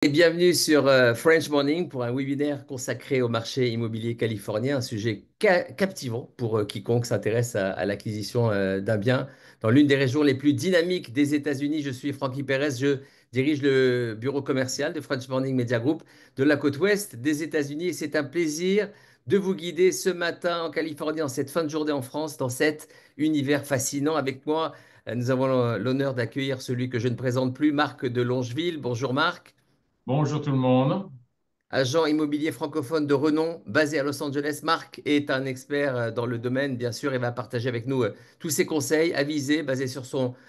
Et bienvenue sur French Morning pour un webinaire consacré au marché immobilier californien, un sujet captivant pour quiconque s'intéresse à l'acquisition d'un bien dans l'une des régions les plus dynamiques des États-Unis. Je suis Francky Perez, je dirige le bureau commercial de French Morning Media Group de la côte ouest des États-Unis et c'est un plaisir de vous guider ce matin en Californie, en cette fin de journée en France, dans cet univers fascinant. Avec moi, nous avons l'honneur d'accueillir celui que je ne présente plus, Marc de Longeville. Bonjour Marc. Bonjour tout le monde. Agent immobilier francophone de renom basé à Los Angeles, Marc est un expert dans le domaine, bien sûr, et va partager avec nous tous ses conseils avisés, basés sur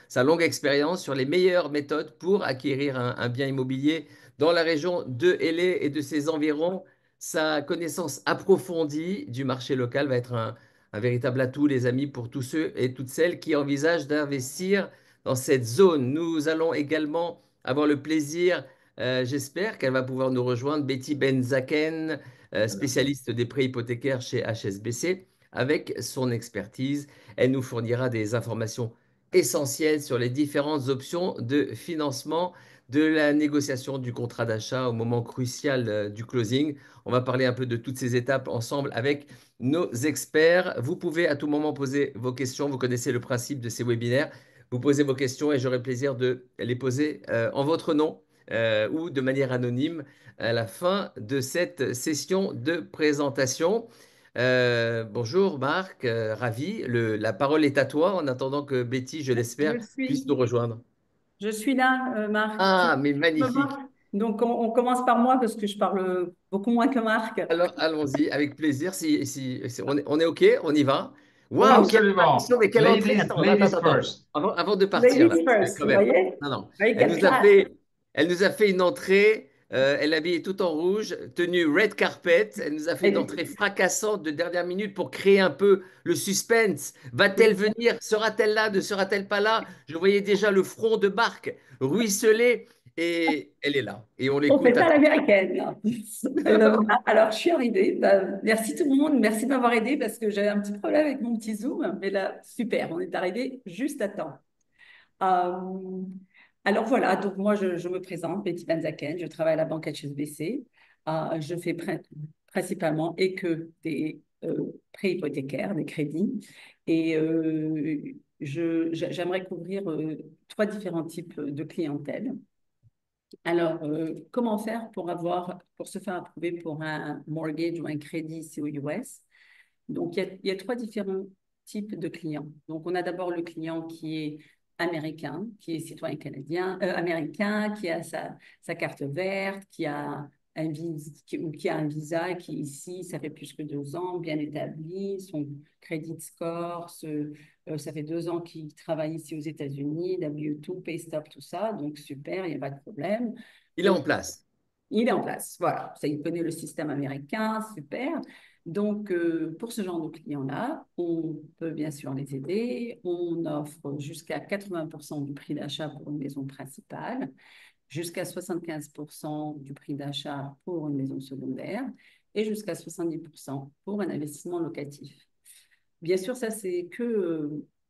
sa longue expérience, sur les meilleures méthodes pour acquérir un bien immobilier dans la région de LA et de ses environs. Sa connaissance approfondie du marché local va être un véritable atout, les amis, pour tous ceux et toutes celles qui envisagent d'investir dans cette zone. Nous allons également avoir le plaisir j'espère qu'elle va pouvoir nous rejoindre, Betty Benzaken, spécialiste des prêts hypothécaires chez HSBC. Avec son expertise, elle nous fournira des informations essentielles sur les différentes options de financement de la négociation du contrat d'achat au moment crucial du closing. On va parler un peu de toutes ces étapes ensemble avec nos experts. Vous pouvez à tout moment poser vos questions. Vous connaissez le principe de ces webinaires. Vous posez vos questions et j'aurai plaisir de les poser en votre nom ou de manière anonyme à la fin de cette session de présentation. Bonjour Marc, ravi. La parole est à toi en attendant que Betty, je Je l'espère, puisse nous suis, rejoindre. je suis là, Marc. Ah, mais Tu me vois. magnifique. Donc, on commence par moi parce que je parle beaucoup moins que Marc. Alors, allons-y, avec plaisir. Si on est OK, on y va. Waouh, Oui, quelle Absolument. préparation, mais quelle entrée. Ladies, Attends, attends, ladies attends. first. Avant de partir, là, ladies first, quand vous même. voyez? Non, non. Avec Elle quelle nous a classe. fait, elle nous a fait une entrée, elle habillée tout en rouge, tenue red carpet. Elle nous a fait une Et- entrée fracassante de dernière minute pour créer un peu le suspense. Va-t-elle venir? Sera-t-elle là? Ne sera-elle pas là? Je voyais déjà le front de Marc ruisseler et elle est là. Et on On l'écoute fait ça à attentivement. l'américaine. Alors, je suis arrivée. Merci tout le monde. Merci de m'avoir aidé parce que j'avais un petit problème avec mon petit Zoom. Mais là, super, on est arrivé juste à temps. Euh, alors voilà, donc moi je me présente, Betty Benzaken, je travaille à la banque HSBC. Je fais principalement et que des prêts hypothécaires, des crédits. Et j'aimerais couvrir trois différents types de clientèle. Alors, comment faire pour se faire approuver pour un mortgage ou un crédit ici aux US? Donc, il y a trois différents types de clients. Donc, on a d'abord le client qui est américain, qui est citoyen canadien, américain, qui a sa carte verte, qui a qui a un visa, qui ici, ça fait plus que 2 ans, bien établi, son credit score, ça fait 2 ans qu'il travaille ici aux États-Unis, W2, Paystop, tout ça, donc super, il n'y a pas de problème. Il est Donc, en place. il est en place, voilà. Ça, il connaît le système américain, super. Donc, pour ce genre de clients-là, on peut bien sûr les aider. On offre jusqu'à 80% du prix d'achat pour une maison principale, jusqu'à 75% du prix d'achat pour une maison secondaire et jusqu'à 70% pour un investissement locatif. Bien sûr, ça, c'est que,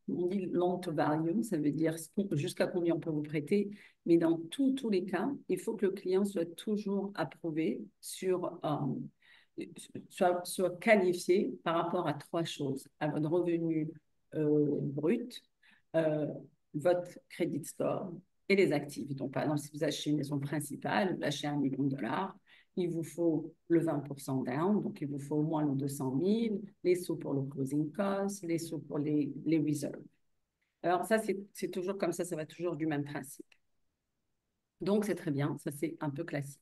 on dit loan to value, ça veut dire jusqu'à combien on peut vous prêter, mais dans tous les cas, il faut que le client soit toujours approuvé soit qualifié par rapport à trois choses, à votre revenu brut, euh, votre credit score et les actifs. Donc, par exemple, si vous achetez une maison principale, vous achetez 1 million de dollars, il vous faut le 20% down, donc il vous faut au moins le 200 000, les sous pour le closing cost, les sous pour les reserves. Alors ça, c'est toujours comme ça va toujours du même principe. Donc c'est très bien, ça c'est un peu classique.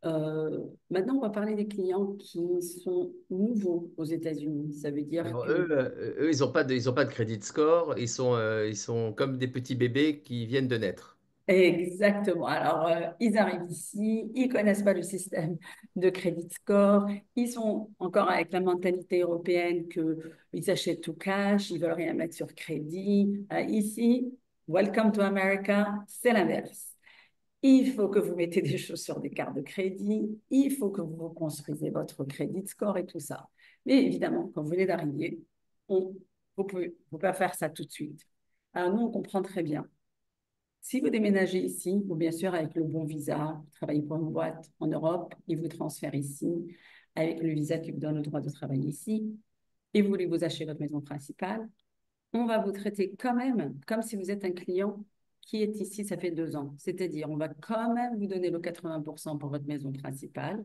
Maintenant, on va parler des clients qui sont nouveaux aux États-Unis. Ça veut dire Alors, que eux, ils ont pas de credit score. Ils sont comme des petits bébés qui viennent de naître. exactement. Alors, ils arrivent ici, ils connaissent pas le système de crédit score, ils sont encore avec la mentalité européenne que ils achètent tout cash, ils veulent rien mettre sur crédit. Ici, welcome to America, c'est l'inverse. Il faut que vous mettez des choses sur des cartes de crédit, il faut que vous construisez votre crédit score et tout ça. Mais évidemment, quand vous venez d'arriver, vous pouvez pas faire ça tout de suite. Alors nous, on comprend très bien. Si vous déménagez ici, ou bien sûr avec le bon visa, vous travaillez pour une boîte en Europe, ils vous transfèrent ici avec le visa qui vous donne le droit de travailler ici, et vous voulez vous acheter votre maison principale, on va vous traiter quand même comme si vous êtes un client qui est ici, ça fait 2 ans. C'est-à-dire, on va quand même vous donner le 80% pour votre maison principale.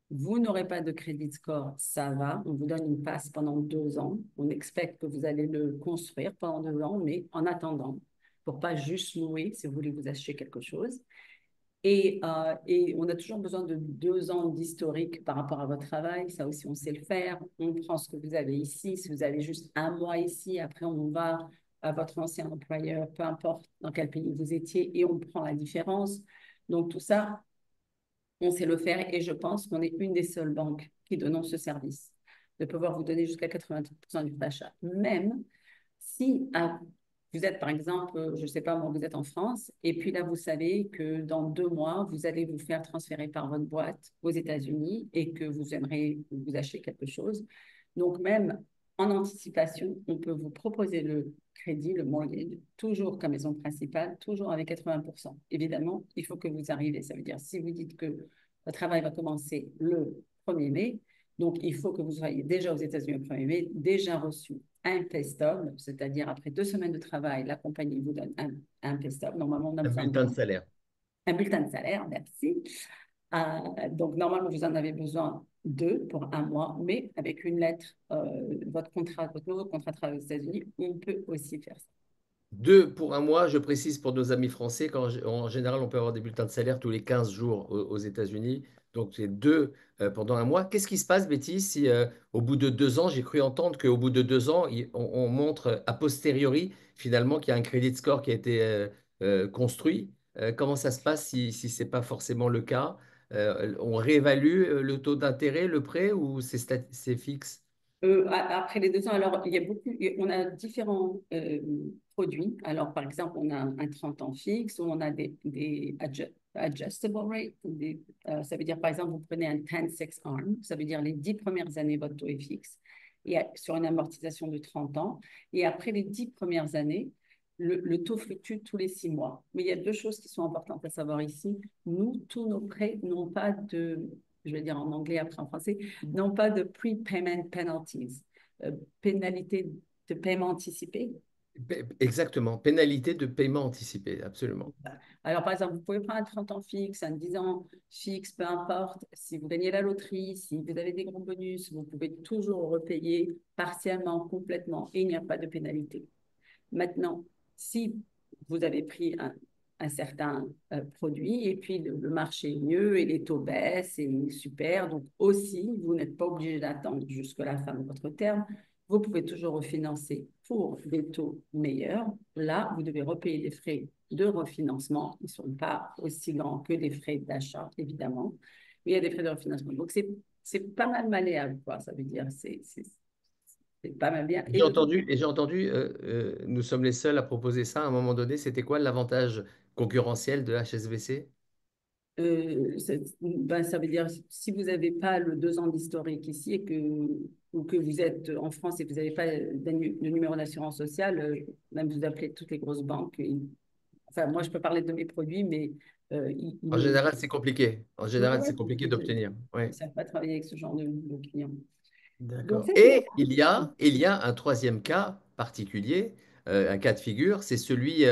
Vous n'aurez pas de crédit score, ça va. On vous donne une passe pendant 2 ans. On expecte que vous allez le construire pendant 2 ans, mais en attendant, pour pas juste louer si vous voulez vous acheter quelque chose. Et on a toujours besoin de 2 ans d'historique par rapport à votre travail. Ça aussi, on sait le faire. On prend ce que vous avez ici. Si vous avez juste un mois ici, après, on va à votre ancien employeur, peu importe dans quel pays vous étiez, et on prend la différence. Donc, tout ça, on sait le faire. Et je pense qu'on est une des seules banques qui donnent ce service, de pouvoir vous donner jusqu'à 80% du d'achat. Même si vous êtes, par exemple, je ne sais pas, moi, vous êtes en France, et puis là, vous savez que dans 2 mois, vous allez vous faire transférer par votre boîte aux États-Unis et que vous aimeriez vous acheter quelque chose. Donc, même en anticipation, on peut vous proposer le crédit, le mortgage, toujours comme maison principale, toujours avec 80%. Évidemment, il faut que vous arriviez. Ça veut dire, si vous dites que votre travail va commencer le 1er mai, donc il faut que vous soyez déjà aux États-Unis le 1er mai, déjà reçu un pay stub, c'est-à-dire après 2 semaines de travail, la compagnie vous donne un pay stub. Normalement, on a Un besoin bulletin de salaire. un bulletin de salaire, merci. Donc, normalement, vous en avez besoin deux pour un mois, mais avec une lettre, votre nouveau contrat de travail aux États-Unis, on peut aussi faire ça. 2 pour un mois, je précise pour nos amis français, en général, on peut avoir des bulletins de salaire tous les 15 jours aux États-Unis. Donc, c'est 2 pendant un mois. Qu'est-ce qui se passe, Betty, si au bout de 2 ans, j'ai cru entendre qu'au bout de 2 ans, on montre a posteriori, finalement, qu'il y a un credit score qui a été construit? Comment ça se passe si ce n'est pas forcément le cas? On réévalue le taux d'intérêt, le prêt, ou c'est fixe? Après les 2 ans, alors il y a on a différents produits. Alors par exemple, on a un 30 ans fixe ou on a des adjustable rate. Ça veut dire par exemple, vous prenez un 10-6 arm, ça veut dire les 10 premières années, votre taux est fixe et sur une amortisation de 30 ans. Et après les 10 premières années, le taux fluctue tous les 6 mois. Mais il y a deux choses qui sont importantes à savoir ici. Nous, tous nos prêts n'ont pas je vais dire en anglais après en français, n'ont pas de prepayment penalties, pénalité de paiement anticipé. Exactement, pénalité de paiement anticipé, absolument. Alors, par exemple, vous pouvez prendre un 30 ans fixe, un 10 ans fixe, peu importe. Si vous gagnez la loterie, si vous avez des gros bonus, vous pouvez toujours repayer partiellement, complètement, et il n'y a pas de pénalité. Maintenant, si vous avez pris un certain produit et puis le marché est mieux et les taux baissent et super, donc aussi, vous n'êtes pas obligé d'attendre jusqu'à la fin de votre terme. Vous pouvez toujours refinancer pour des taux meilleurs. Là, vous devez repayer les frais de refinancement. Ils ne sont pas aussi grands que les frais d'achat, évidemment, mais il y a des frais de refinancement. Donc, c'est pas mal malléable, quoi. Ça veut dire c'est pas mal bien. J'ai entendu, nous sommes les seuls à proposer ça à un moment donné. C'était quoi l'avantage concurrentiel de HSBC? Ben, ça veut dire si vous n'avez pas le 2 ans d'historique ici ou que vous êtes en France et que vous n'avez pas de numéro d'assurance sociale, même vous appelez toutes les grosses banques. Enfin, moi, je peux parler de mes produits, mais En général, c'est compliqué. En général, ouais, c'est compliqué d'obtenir. ils ne Ouais, savent pas travailler avec ce genre de clients. Donc, d'accord. ça, c'est Et il y a un troisième cas particulier, un cas de figure, c'est celui,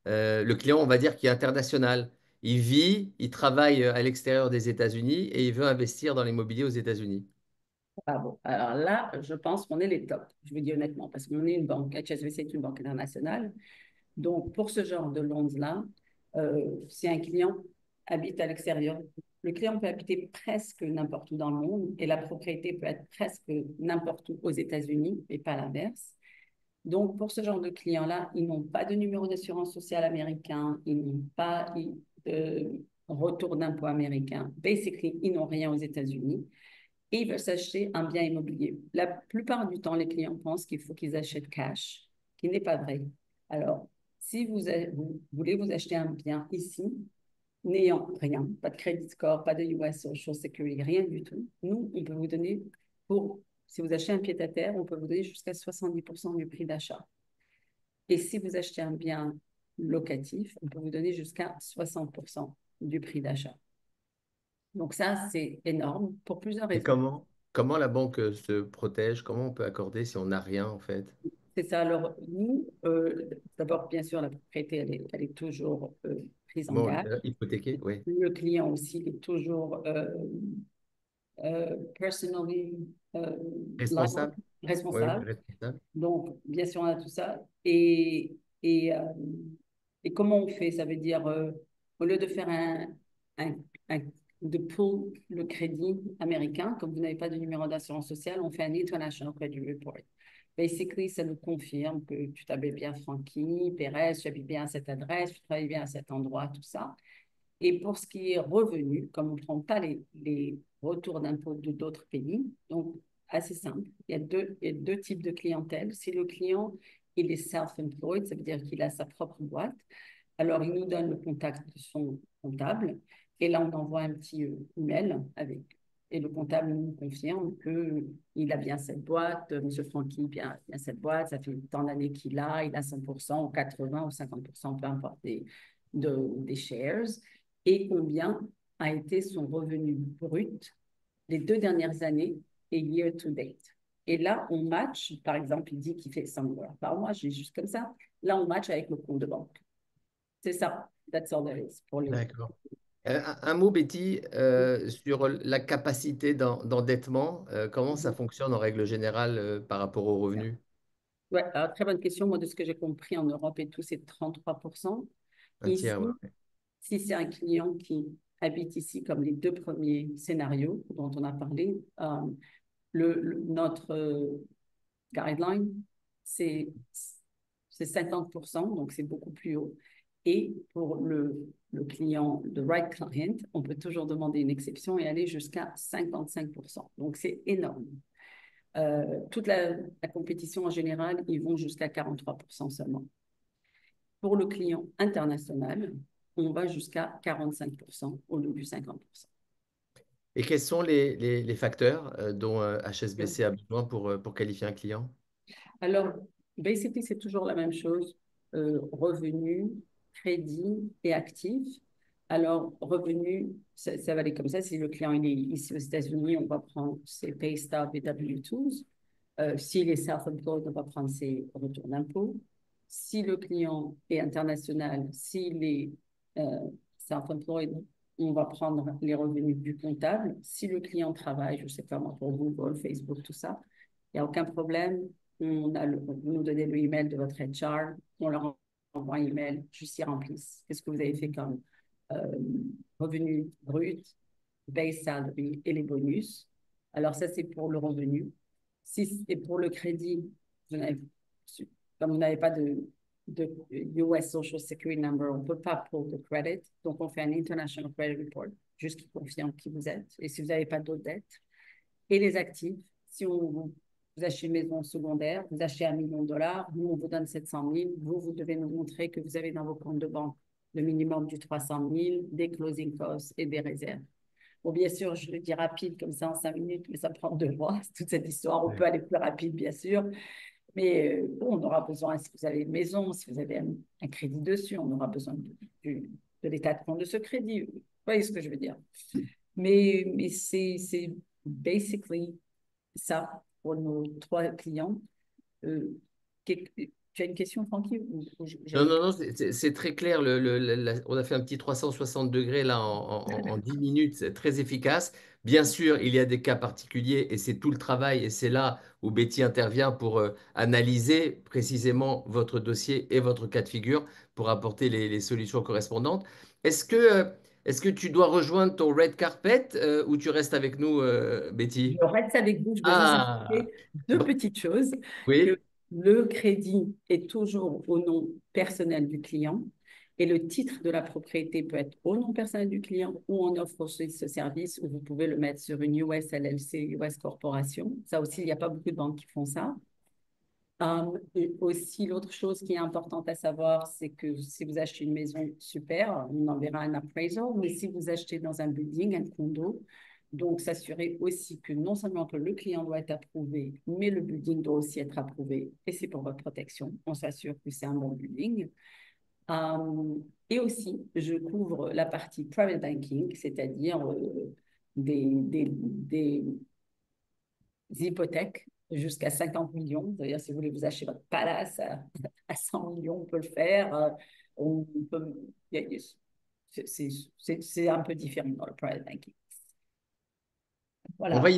le client, on va dire, qui est international. Il vit, il travaille à l'extérieur des États-Unis et il veut investir dans l'immobilier aux États-Unis. ah bon. Alors là, je pense qu'on est les tops, je vous dis honnêtement, parce qu'on est une banque. HSBC est une banque internationale. Donc, pour ce genre de loans-là, si un client habite à l'extérieur, le client peut habiter presque n'importe où dans le monde et la propriété peut être presque n'importe où aux États-Unis et pas l'inverse. Donc, pour ce genre de clients-là, ils n'ont pas de numéro d'assurance sociale américain, ils n'ont pas de retour d'impôt américain. Basically, ils n'ont rien aux États-Unis et ils veulent s'acheter un bien immobilier. La plupart du temps, les clients pensent qu'il faut qu'ils achètent cash, ce qui n'est pas vrai. Alors, si vous voulez vous acheter un bien ici, n'ayant rien, pas de credit score, pas de US Social Security, rien du tout, nous, on peut vous donner, si vous achetez un pied-à-terre, on peut vous donner jusqu'à 70% du prix d'achat. Et si vous achetez un bien locatif, on peut vous donner jusqu'à 60% du prix d'achat. Donc ça, c'est énorme pour plusieurs Et raisons. comment la banque se protège? Comment on peut accorder si on n'a rien, en fait? C'est ça. Alors, nous, d'abord, bien sûr, la propriété, elle est toujours prise en Bon, gage. hypothéqué, oui. Le client aussi est toujours personally liable, Responsable? Oui, responsable. responsable. Donc, bien sûr, on a tout ça. Et comment on fait? Ça veut dire, au lieu de faire un, un- de pull le crédit américain, comme vous n'avez pas de numéro d'assurance sociale, on fait un International Credit Report. Basically, ça nous confirme que tu t'habilles bien Francky, Pérez, tu habites bien à cette adresse, tu travailles bien à cet endroit, tout ça. Et pour ce qui est revenu, comme on ne prend pas les retours d'impôts de d'autres pays, donc assez simple, il y a deux types de clientèle. Si le client, il est self-employed, ça veut dire qu'il a sa propre boîte, alors il nous donne le contact de son comptable et là on envoie un petit email avec, et le comptable nous confirme qu'il a bien cette boîte, Monsieur Francky bien cette boîte, ça fait tant d'années il a 100% ou 80 ou 50%, peu importe, des shares et combien a été son revenu brut les 2 dernières années et year to date. Et là, on match, par exemple, il dit qu'il fait 100 dollars par mois, j'ai juste comme ça. Là, on match avec le compte de banque. C'est ça. That's all there is pour les. D'accord. Un mot, Betty, sur la capacité d'endettement. Comment ça fonctionne en règle générale par rapport aux revenus? Ouais, alors, très bonne question. Moi, de ce que j'ai compris en Europe et tout, c'est 33%. Un tiers, Ici, ouais. si c'est un client qui habite ici, comme les deux premiers scénarios dont on a parlé, notre guideline, c'est c'est 50%, donc c'est beaucoup plus haut. Et pour le client, le right client, on peut toujours demander une exception et aller jusqu'à 55%. Donc c'est énorme. Toute la compétition en général, ils vont jusqu'à 43% seulement. Pour le client international, on va jusqu'à 45% au lieu du 50%. Et quels sont les facteurs dont HSBC a besoin pour qualifier un client? Alors, basically, c'est toujours la même chose. Revenu, crédit et actif. Alors, revenu, ça va aller comme ça. Si le client il est ici aux États-Unis, on va prendre ses pay stubs et W-2s. S'il est self-employed, on va prendre ses retours d'impôts. Si le client est international, s'il est self-employed, on va prendre les revenus du comptable. Si le client travaille, je ne sais pas moi, pour Google, Facebook, tout ça, il n'y a aucun problème. Vous nous donnez le email de votre HR, on leur envoie un email, juste ils remplissent. Qu'est-ce que vous avez fait comme euh, revenu brut, base salary et les bonus. Alors ça, c'est pour le revenu. Si, et pour le crédit, vous comme vous n'avez pas de US Social Security Number, on ne peut pas pour le credit. Donc, on fait un International Credit Report, juste qui confirme qui vous êtes et si vous n'avez pas d'autres dettes. Et les actifs, si vous achetez une maison secondaire, vous achetez 1 million de dollars, nous, on vous donne 700 000, vous devez nous montrer que vous avez dans vos comptes de banque le minimum du 300 000, des closing costs et des réserves. Bon, bien sûr, je le dis rapide comme ça en 5 minutes, mais ça prend 2 mois, toute cette histoire. On peut aller plus rapide, bien sûr. Mais bon, on aura besoin, si vous avez une maison, si vous avez un crédit dessus, on aura besoin de l'état de compte de ce crédit. Vous voyez ce que je veux dire? Mais c'est basically ça pour nos 3 clients. Euh, tu as une question, Francky? Non, non, non, c'est très clair. On a fait un petit 360 degrés là en 10 minutes, c'est très efficace. Bien sûr, il y a des cas particuliers et c'est tout le travail et c'est là où Betty intervient pour analyser précisément votre dossier et votre cas de figure pour apporter les solutions correspondantes. Est-ce que, euh, est-ce que tu dois rejoindre ton red carpet ou tu restes avec nous, Je Betty? reste avec vous. Je veux juste Ah, ajouter deux petites choses. Que oui, le crédit est toujours au nom personnel du client et le titre de la propriété peut être au nom personnel du client ou on offre aussi ce service où vous pouvez le mettre sur une US LLC, US Corporation. Ça aussi, il n'y a pas beaucoup de banques qui font ça. Et aussi, l'autre chose qui est importante à savoir, c'est que si vous achetez une maison, super, on enverra un appraisal, mais si vous achetez dans un building, un condo, donc s'assurer aussi que non seulement que le client doit être approuvé, mais le building doit aussi être approuvé, et c'est pour votre protection. On s'assure que c'est un bon building. Et aussi, je couvre la partie private banking, c'est-à-dire des hypothèques jusqu'à 50 millions. C'est-à-dire, si vous voulez vous acheter votre palace à 100 millions, on peut le faire. On peut, c'est un peu différent dans le private banking. Voilà. On va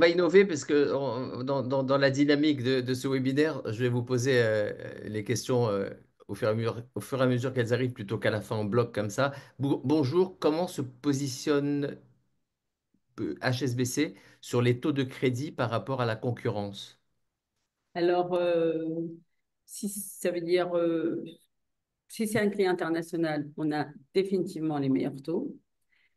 innover parce que dans la dynamique de ce webinaire, je vais vous poser les questions au fur et à mesure qu'elles arrivent plutôt qu'à la fin en bloc comme ça. Bonjour, comment se positionne HSBC sur les taux de crédit par rapport à la concurrence? Alors, si ça veut dire, si c'est un client international, on a définitivement les meilleurs taux.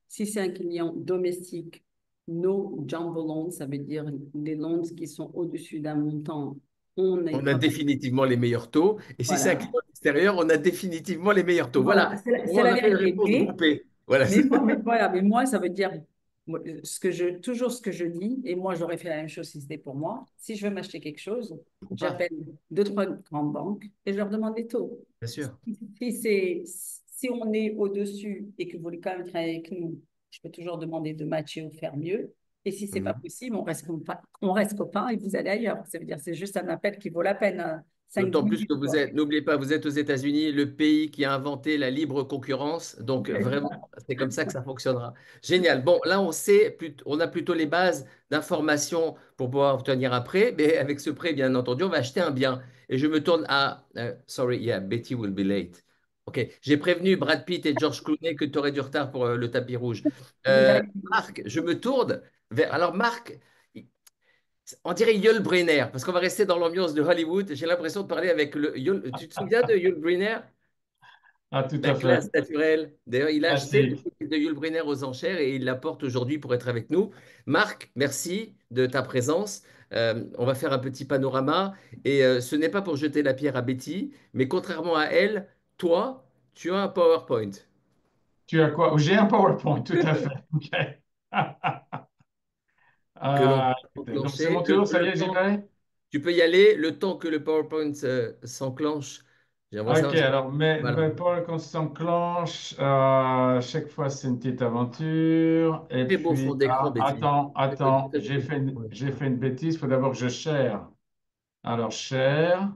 Si c'est un client domestique, nos jumbo loans, ça veut dire les loans qui sont au-dessus d'un montant, on est On a quand même, définitivement les meilleurs taux. Et si c'est un voilà. client extérieur, on a définitivement les meilleurs taux. Voilà, Voilà. c'est Moi, la on appelle une vérité. réponse groupée. Voilà. Mais moi, ça veut dire toujours ce que je dis, et moi, j'aurais fait la même chose si c'était pour moi. Si je veux m'acheter quelque chose, Ah, j'appelle deux, trois grandes banques et je leur demande les taux. bien sûr. Si on est au-dessus et que vous voulez quand même travailler avec nous, je peux toujours demander de matcher ou faire mieux. Et si c'est pas Mhm. possible, on reste copains et vous allez ailleurs. Ça veut dire c'est juste un appel qui vaut la peine, 5-10 D'autant plus que minutes, vous quoi. êtes, n'oubliez pas, vous êtes aux États-Unis, le pays qui a inventé la libre concurrence. Donc vraiment, c'est comme ça que ça fonctionnera. Génial. Bon, là, on sait, on a plutôt les bases d'informations pour pouvoir obtenir un prêt. Mais avec ce prêt, bien entendu, on va acheter un bien. Et je me tourne à, sorry, yeah, Betty will be late. OK, j'ai prévenu Brad Pitt et George Clooney que tu aurais du retard pour le tapis rouge. Vous Euh, allez- Marc, je me tourne vers. Alors, Marc. On dirait Yul Brynner, parce qu'on va rester dans l'ambiance de Hollywood. J'ai l'impression de parler avec le Yul. Tu te souviens de Yul Brynner? Ah, tout La à fait. classe naturelle. D'ailleurs, il a acheté le Classique. livre de Yul Brynner aux enchères et il l'apporte aujourd'hui pour être avec nous. Marc, merci de ta présence. On va faire un petit panorama. Et ce n'est pas pour jeter la pierre à Betty, mais contrairement à elle, toi, tu as un PowerPoint Tu as quoi? J'ai un PowerPoint, tout à fait. OK. que l'on peut Écoutez, donc c'est enclencher. mon tour, ça y est, j'y vais. Tu peux y aller le temps que le PowerPoint s'enclenche. J'aimerais OK, savoir si... alors Voilà. mes PowerPoint s'enclenche. Chaque fois, c'est une petite aventure. Et Très beau fond puis, d'écran, Betty. Très, attends, très beau fond d'écran. j'ai fait une bêtise. Il faut d'abord que je share. Alors, share,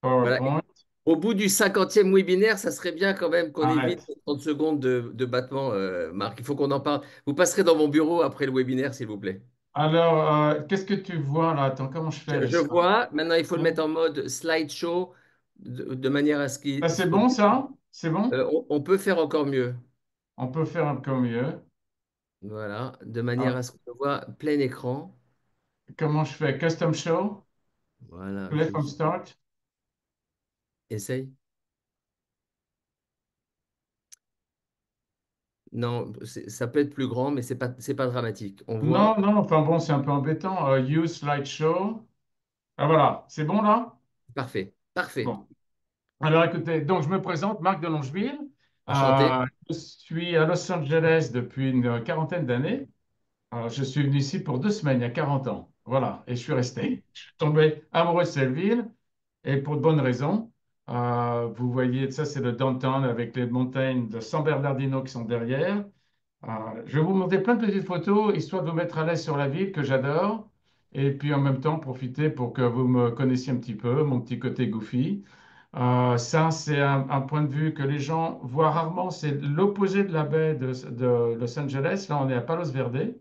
Voilà. PowerPoint, Au bout du 50e webinaire, ça serait bien quand même qu'on évite arrête. 30 secondes de battement, Marc. Il faut qu'on en parle. Vous passerez dans mon bureau après le webinaire, s'il vous plaît. Alors, qu'est-ce que tu vois là? Attends, comment je fais le Je slide? vois. Maintenant, il faut le mettre en mode slideshow de manière à ce Ça, qu'il c'est soit... bon, ça? C'est bon? On peut faire encore mieux. On peut faire encore mieux. Voilà. De manière Alors, à ce qu'on voit plein écran. comment je fais? Custom show? Voilà. Play from start? Essaye. Non, ça peut être plus grand, mais c'est pas dramatique. On Non, voit. non, enfin bon, c'est un peu embêtant. Use slideshow. Ah voilà, c'est bon là? Parfait. Parfait. Bon. Alors écoutez, donc je me présente, Marc de Longeville. Enchanté. Je suis à Los Angeles depuis une quarantaine d'années. Je suis venu ici pour 2 semaines, il y a 40 ans. Voilà, et je suis resté. Je suis tombé amoureux de cette ville, et pour de bonnes raisons. Vous voyez, ça c'est le downtown avec les montagnes de San Bernardino qui sont derrière. Je vais vous montrer plein de petites photos, histoire de vous mettre à l'aise sur la ville que j'adore, et puis en même temps profiter pour que vous me connaissiez un petit peu, mon petit côté goofy. Ça, c'est un point de vue que les gens voient rarement. C'est l'opposé de la baie de Los Angeles. Là, on est à Palos Verdes.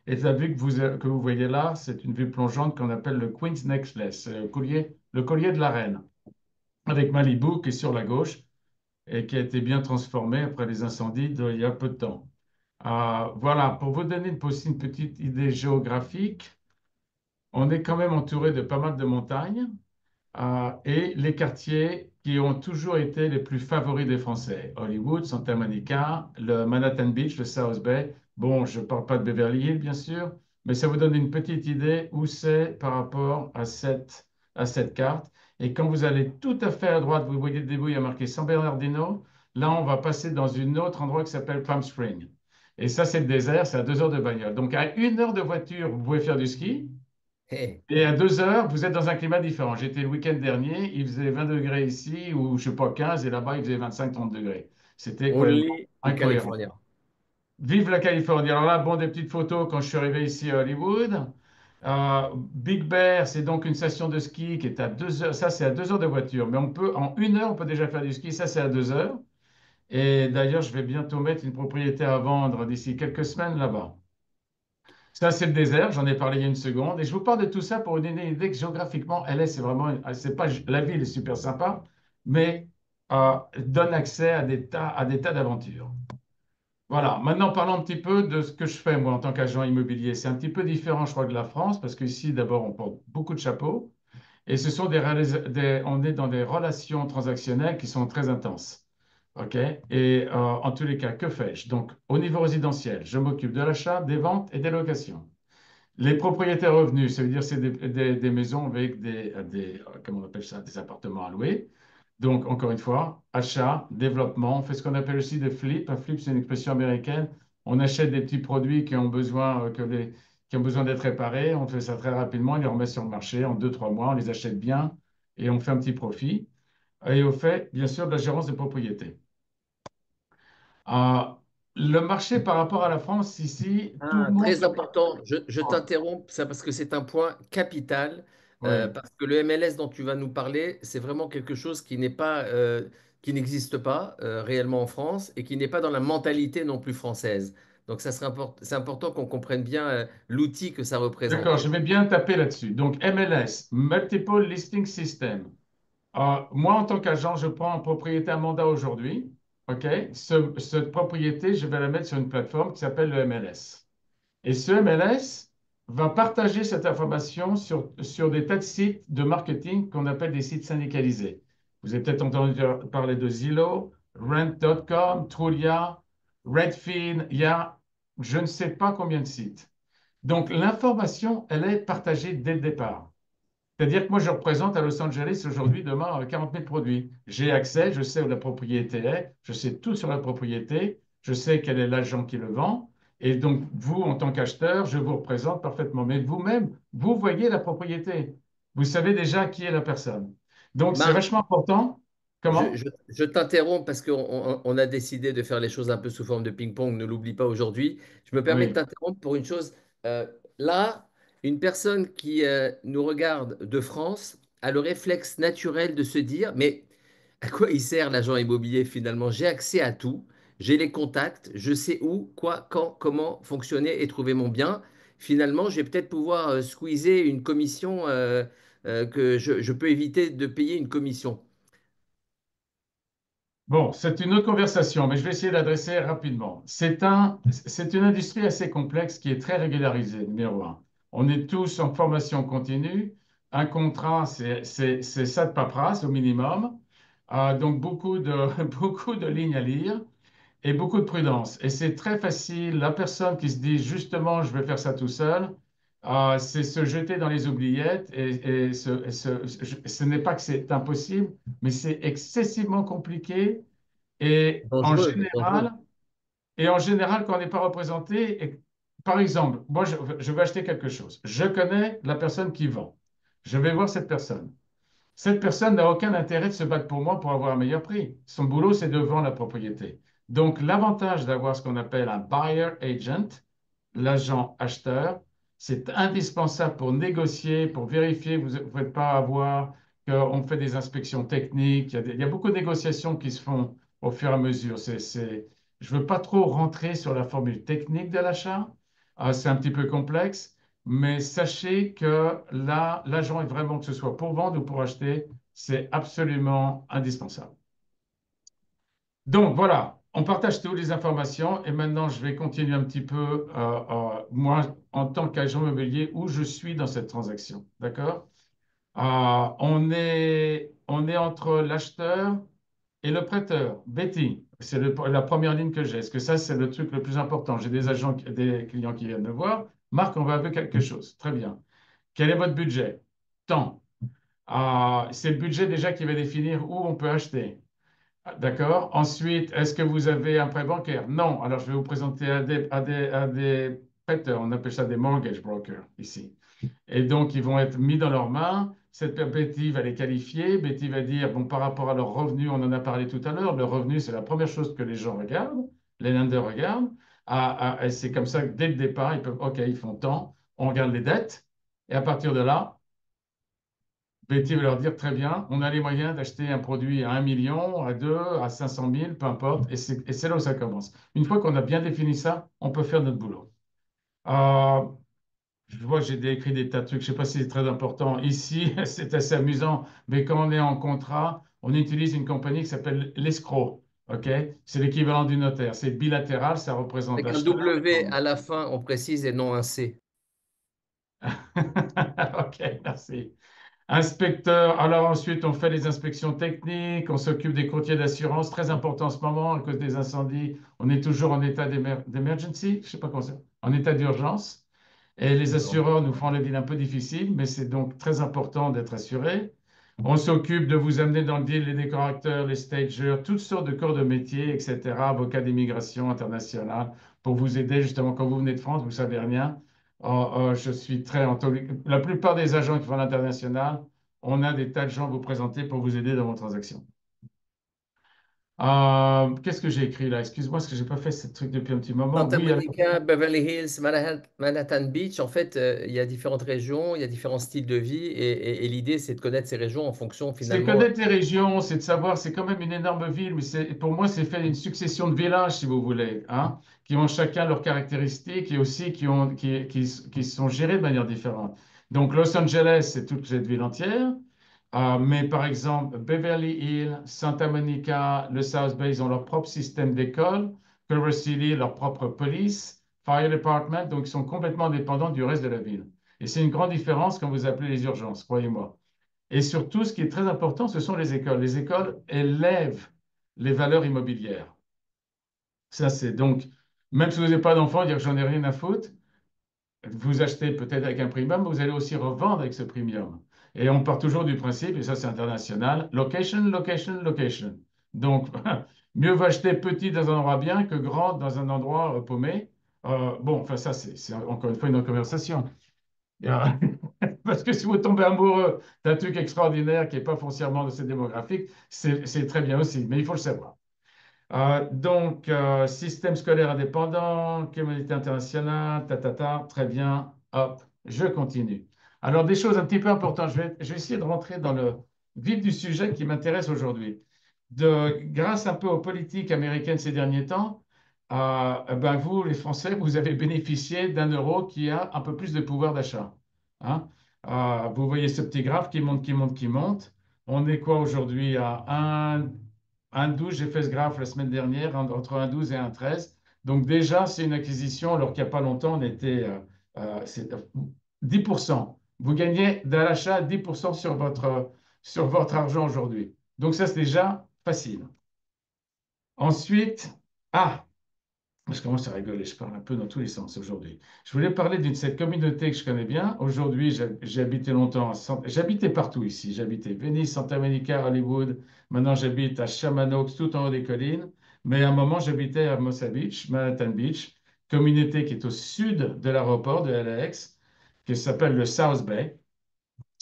Et la vue que vous voyez là, c'est une vue plongeante qu'on appelle le Queen's Necklace, le collier de la reine, avec Malibu qui est sur la gauche et qui a été bien transformé après les incendies il y a peu de temps. Voilà, pour vous donner aussi une petite idée géographique, on est quand même entouré de pas mal de montagnes et les quartiers qui ont toujours été les plus favoris des Français. Hollywood, Santa Monica, le Manhattan Beach, le South Bay. Bon, je ne parle pas de Beverly Hills, bien sûr, mais ça vous donne une petite idée où c'est par rapport à cette carte. Et quand vous allez tout à fait à droite, vous voyez le début, il y a marqué San Bernardino. Là, on va passer dans un autre endroit qui s'appelle Palm Springs. Et ça, c'est le désert, c'est à 2 heures de bagnole. Donc, à 1 heure de voiture, vous pouvez faire du ski. Eh, Et à 2 heures, vous êtes dans un climat différent. J'étais le week-end dernier, il faisait 20 degrés ici, ou je sais pas, 15, et là-bas, il faisait 25-30 degrés. C'était complètement only in incohérent. California. Vive la Californie. Alors là, bon, des petites photos quand je suis arrivé ici à Hollywood. Big Bear, c'est donc une station de ski qui est à 2 heures. Ça, c'est à 2 heures de voiture. Mais en 1 heure, on peut déjà faire du ski. Ça, c'est à 2 heures. Et d'ailleurs, je vais bientôt mettre une propriété à vendre d'ici quelques semaines là-bas. Ça, c'est le désert. J'en ai parlé il y a une seconde. Et je vous parle de tout ça pour vous donner une idée que géographiquement, LA, c'est vraiment, c'est pas, la ville est super sympa, mais donne accès à des tas d'aventures. Voilà, maintenant parlons un petit peu de ce que je fais moi en tant qu'agent immobilier. C'est un petit peu différent, je crois, de la France, parce qu'ici, d'abord, on porte beaucoup de chapeaux et ce sont on est dans des relations transactionnelles qui sont très intenses. OK? Et en tous les cas, que fais-je? Donc, au niveau résidentiel, je m'occupe de l'achat, des ventes et des locations. Les propriétaires revenus, ça veut dire c'est des maisons avec comment on appelle ça, des appartements à louer. Donc, encore une fois, achat, développement, on fait ce qu'on appelle aussi des flips. Un flip, c'est une expression américaine. On achète des petits produits qui ont besoin, qui ont besoin d'être réparés. On fait ça très rapidement, on les remet sur le marché en 2, 3 mois, on les achète bien et on fait un petit profit. Et on fait, bien sûr, de la gérance de propriété. Euh, le marché par rapport à la France, ici, tout le Ah, monde très se important. Je parle. t'interromps ça parce que c'est un point capital. Oui. Parce que le MLS dont tu vas nous parler, c'est vraiment quelque chose qui n'est pas, qui n'existe pas réellement en France et qui n'est pas dans la mentalité non plus française. Donc ça serait c'est important qu'on comprenne bien l'outil que ça D'accord, représente. je vais bien taper là-dessus. Donc, MLS, Multiple Listing System. Moi, en tant qu'agent, je prends en propriété un mandat aujourd'hui. OK? Cette propriété, je vais la mettre sur une plateforme qui s'appelle le MLS. Et ce MLS va partager cette information sur des tas de sites de marketing qu'on appelle des sites syndicalisés. Vous avez peut-être entendu parler de Zillow, Rent.com, Trulia, Redfin. Il y a je ne sais pas combien de sites. Donc, l'information, elle est partagée dès le départ. C'est-à-dire que moi, je représente à Los Angeles aujourd'hui, demain, 40 000 produits. J'ai accès, je sais où la propriété est, je sais tout sur la propriété, je sais quel est l'agent qui le vend. Et donc, vous, en tant qu'acheteur, je vous représente parfaitement. Mais vous-même, vous voyez la propriété. Vous savez déjà qui est la personne. Donc, c'est Marc, vachement important. Comment? je t'interromps parce qu'on on a décidé de faire les choses un peu sous forme de ping-pong, ne l'oublie pas aujourd'hui. Je me permets de Oui. t'interrompre pour une chose. Là, une personne qui nous regarde de France a le réflexe naturel de se dire, mais à quoi il sert l'agent immobilier finalement? J'ai accès à tout, j'ai les contacts, je sais où, quoi, quand, comment fonctionner et trouver mon bien. Finalement, je vais peut-être pouvoir squeezer une commission que je peux éviter de payer une commission. Bon, c'est une autre conversation, mais je vais essayer d'adresser rapidement. C'est une industrie assez complexe qui est très régularisée, numéro un. On est tous en formation continue. Un contrat, c'est ça de paperasse au minimum. Donc, beaucoup de lignes à lire et beaucoup de prudence. Et c'est très facile. La personne qui se dit justement, je vais faire ça tout seul, c'est se jeter dans les oubliettes. Ce n'est pas que c'est impossible, mais c'est excessivement compliqué. Et en Dangereux, dangereux. général, quand on n'est pas représenté, par exemple, moi, je veux acheter quelque chose. Je connais la personne qui vend. Je vais voir cette personne. Cette personne n'a aucun intérêt de se battre pour moi pour avoir un meilleur prix. Son boulot, c'est de vendre la propriété. Donc, l'avantage d'avoir ce qu'on appelle un buyer agent, l'agent acheteur, c'est indispensable pour négocier, pour vérifier que vous ne faites pas avoir, qu'on fait des inspections techniques. Il y a beaucoup de négociations qui se font au fur et à mesure. Je ne veux pas trop rentrer sur la formule technique de l'achat. C'est un petit peu complexe. Mais sachez que là, l'agent est vraiment, que ce soit pour vendre ou pour acheter, c'est absolument indispensable. Donc voilà, on partage toutes les informations et maintenant je vais continuer un petit peu, moi, en tant qu'agent immobilier, où je suis dans cette transaction. D'accord? On est entre l'acheteur et le prêteur. Betty, c'est la première ligne que j'ai. Est-ce que ça, c'est le truc le plus important? J'ai des agents, des clients qui viennent me voir. Marc, on va avoir quelque chose. Très bien. Quel est votre budget? Tant. C'est le budget déjà qui va définir où on peut acheter. D'accord? Ensuite, est-ce que vous avez un prêt bancaire? Non. Alors, je vais vous présenter à des prêteurs. On appelle ça des mortgage brokers ici. Et donc, ils vont être mis dans leurs mains. Cette Betty va les qualifier. Betty va dire, bon, par rapport à leurs revenus, on en a parlé tout à l'heure, le revenu, c'est la première chose que les gens regardent, les lenders regardent. Et c'est comme ça que dès le départ, ils peuvent, OK, ils font tant, on regarde les dettes. Et à partir de là, Betty va leur dire, très bien, on a les moyens d'acheter un produit à 1 million, à 2, à 500 000, peu importe. Et c'est là où ça commence. Une fois qu'on a bien défini ça, on peut faire notre boulot. Euh, je vois, j'ai écrit des tas de trucs, je ne sais pas si c'est très important. Ici, c'est assez amusant, mais quand on est en contrat, on utilise une compagnie qui s'appelle l'escroc. OK? C'est l'équivalent du notaire. C'est bilatéral, ça représente Avec un l'acheteur et W vendeur. à la fin, on précise, et non un C. OK, merci. Inspecteur, alors ensuite on fait les inspections techniques, on s'occupe des courtiers d'assurance, très important en ce moment à cause des incendies, on est toujours en état d'emergency, je sais pas comment ça, en état d'urgence. Et les assureurs nous font la vie un peu difficile, mais c'est donc très important d'être assuré. On s'occupe de vous amener dans le deal les décorateurs, les stagers, toutes sortes de corps de métier, etc., avocats d'immigration internationale, pour vous aider justement quand vous venez de France, vous savez rien. Je suis très la plupart des agents qui font l'international, on a des tas de gens à vous présenter pour vous aider dans vos transactions. Qu'est-ce que j'ai écrit là? Excuse-moi, parce que j'ai pas fait ce truc depuis un petit moment. Santa Oui, alors, Monica, Beverly Hills, Manhattan Beach, en fait, il y a différentes régions, il y a différents styles de vie et l'idée, c'est de connaître ces régions en fonction c'est finalement. connaître les régions, c'est de savoir, c'est quand même une énorme ville, mais pour moi, c'est fait une succession de villages, si vous voulez, hein, qui ont chacun leurs caractéristiques et aussi qui sont gérés de manière différente. Donc, Los Angeles, c'est toute cette ville entière, mais par exemple, Beverly Hills, Santa Monica, le South Bay, ils ont leur propre système d'école, Culver City, leur propre police, Fire Department, donc ils sont complètement dépendants du reste de la ville. Et c'est une grande différence quand vous appelez les urgences, croyez-moi. Et surtout, ce qui est très important, ce sont les écoles. Les écoles élèvent les valeurs immobilières. Ça, c'est donc, même si vous n'avez pas d'enfant, dire que j'en ai rien à foutre, vous achetez peut-être avec un premium, mais vous allez aussi revendre avec ce premium. Et on part toujours du principe, et ça c'est international, location, location, location. Donc, mieux vaut acheter petit dans un endroit bien que grand dans un endroit paumé. Bon, enfin ça, c'est encore une fois une autre conversation. Parce que si vous tombez amoureux d'un truc extraordinaire qui n'est pas foncièrement de cette démographique, c'est très bien aussi, mais il faut le savoir. Système scolaire indépendant, communauté internationale, très bien, hop, je continue. Alors, des choses un petit peu importantes, je vais essayer de rentrer dans le vif du sujet qui m'intéresse aujourd'hui. Grâce un peu aux politiques américaines ces derniers temps, ben vous, les Français, vous avez bénéficié d'un euro qui a un peu plus de pouvoir d'achat. Hein. Vous voyez ce petit graphe qui monte, qui monte, qui monte. On est quoi aujourd'hui à 1,12, j'ai fait ce graphe la semaine dernière, entre 1,12 et 1,13. Donc déjà, c'est une acquisition, alors qu'il n'y a pas longtemps, on était 10%. Vous gagnez de l'achat 10% sur votre argent aujourd'hui. Donc ça, c'est déjà facile. Ensuite, je commence à rigoler, je parle un peu dans tous les sens aujourd'hui. Je voulais parler d'une cette communauté que je connais bien. Aujourd'hui, j'ai habité longtemps, j'habitais partout ici. J'habitais Venice, Santa Monica, Hollywood. Maintenant, j'habite à Shamanox, tout en haut des collines. Mais à un moment, j'habitais à Mossa Beach, Manhattan Beach, communauté qui est au sud de l'aéroport de LAX, qui s'appelle le South Bay.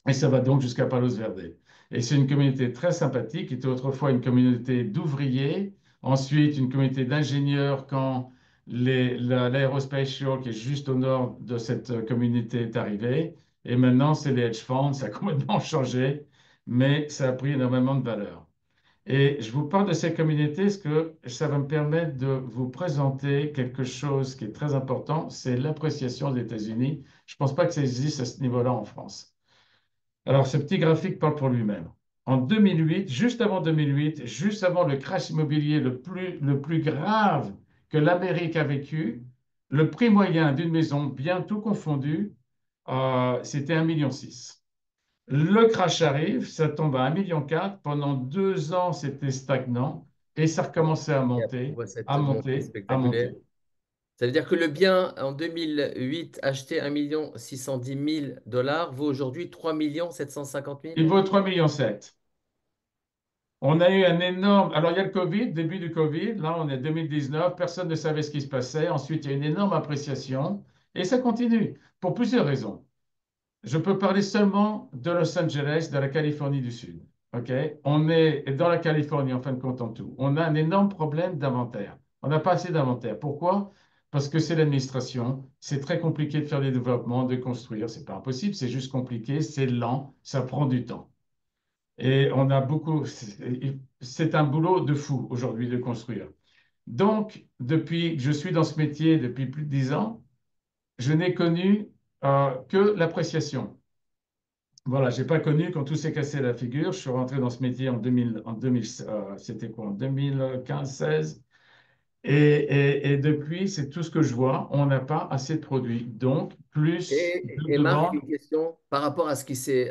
Et ça va donc jusqu'à Palos Verdes. Et c'est une communauté très sympathique, qui était autrefois une communauté d'ouvriers, ensuite une communauté d'ingénieurs quand l'aérospatial qui est juste au nord de cette communauté est arrivé. Et maintenant, c'est les hedge funds, ça a complètement changé, mais ça a pris énormément de valeur. Et je vous parle de ces communautés parce que ça va me permettre de vous présenter quelque chose qui est très important, c'est l'appréciation des États-Unis. Je ne pense pas que ça existe à ce niveau-là en France. Alors, ce petit graphique parle pour lui-même. En 2008, juste avant 2008, juste avant le crash immobilier le plus grave que l'Amérique a vécu, le prix moyen d'une maison, bien tout confondu, c'était 1,6 million. Le crash arrive, ça tombe à 1,4 million. Pendant 2 ans, c'était stagnant et ça recommençait à Et après, on monter, voit cette à montée monter, à spectaculaire. monter. Ça veut dire que le bien en 2008 acheté 1 610 000 $ vaut aujourd'hui 3 750 000. Il vaut 3,7 millions. On a eu un énorme. Alors, il y a le Covid, début du Covid. Là, on est 2019. Personne ne savait ce qui se passait. Ensuite, il y a une énorme appréciation. Et ça continue pour plusieurs raisons. je peux parler seulement de Los Angeles, de la Californie du Sud. OK? On est dans la Californie, en fin de compte, en tout. On a un énorme problème d'inventaire. On n'a pas assez d'inventaire. Pourquoi? Parce que c'est l'administration. C'est très compliqué de faire des développements, de construire. C'est pas impossible, c'est juste compliqué, c'est lent, ça prend du temps. Et on a beaucoup. C'est un boulot de fou aujourd'hui de construire. Donc, je suis dans ce métier depuis plus de 10 ans, je n'ai connu que l'appréciation. Voilà, j'ai pas connu quand tout s'est cassé la figure. Je suis rentré dans ce métier en 2000, c'était quoi, en 2015-16. Et depuis, c'est tout ce que je vois. On n'a pas assez de produits. Donc, plus de Et Marc, demandes. une question par rapport à ce qui s'est.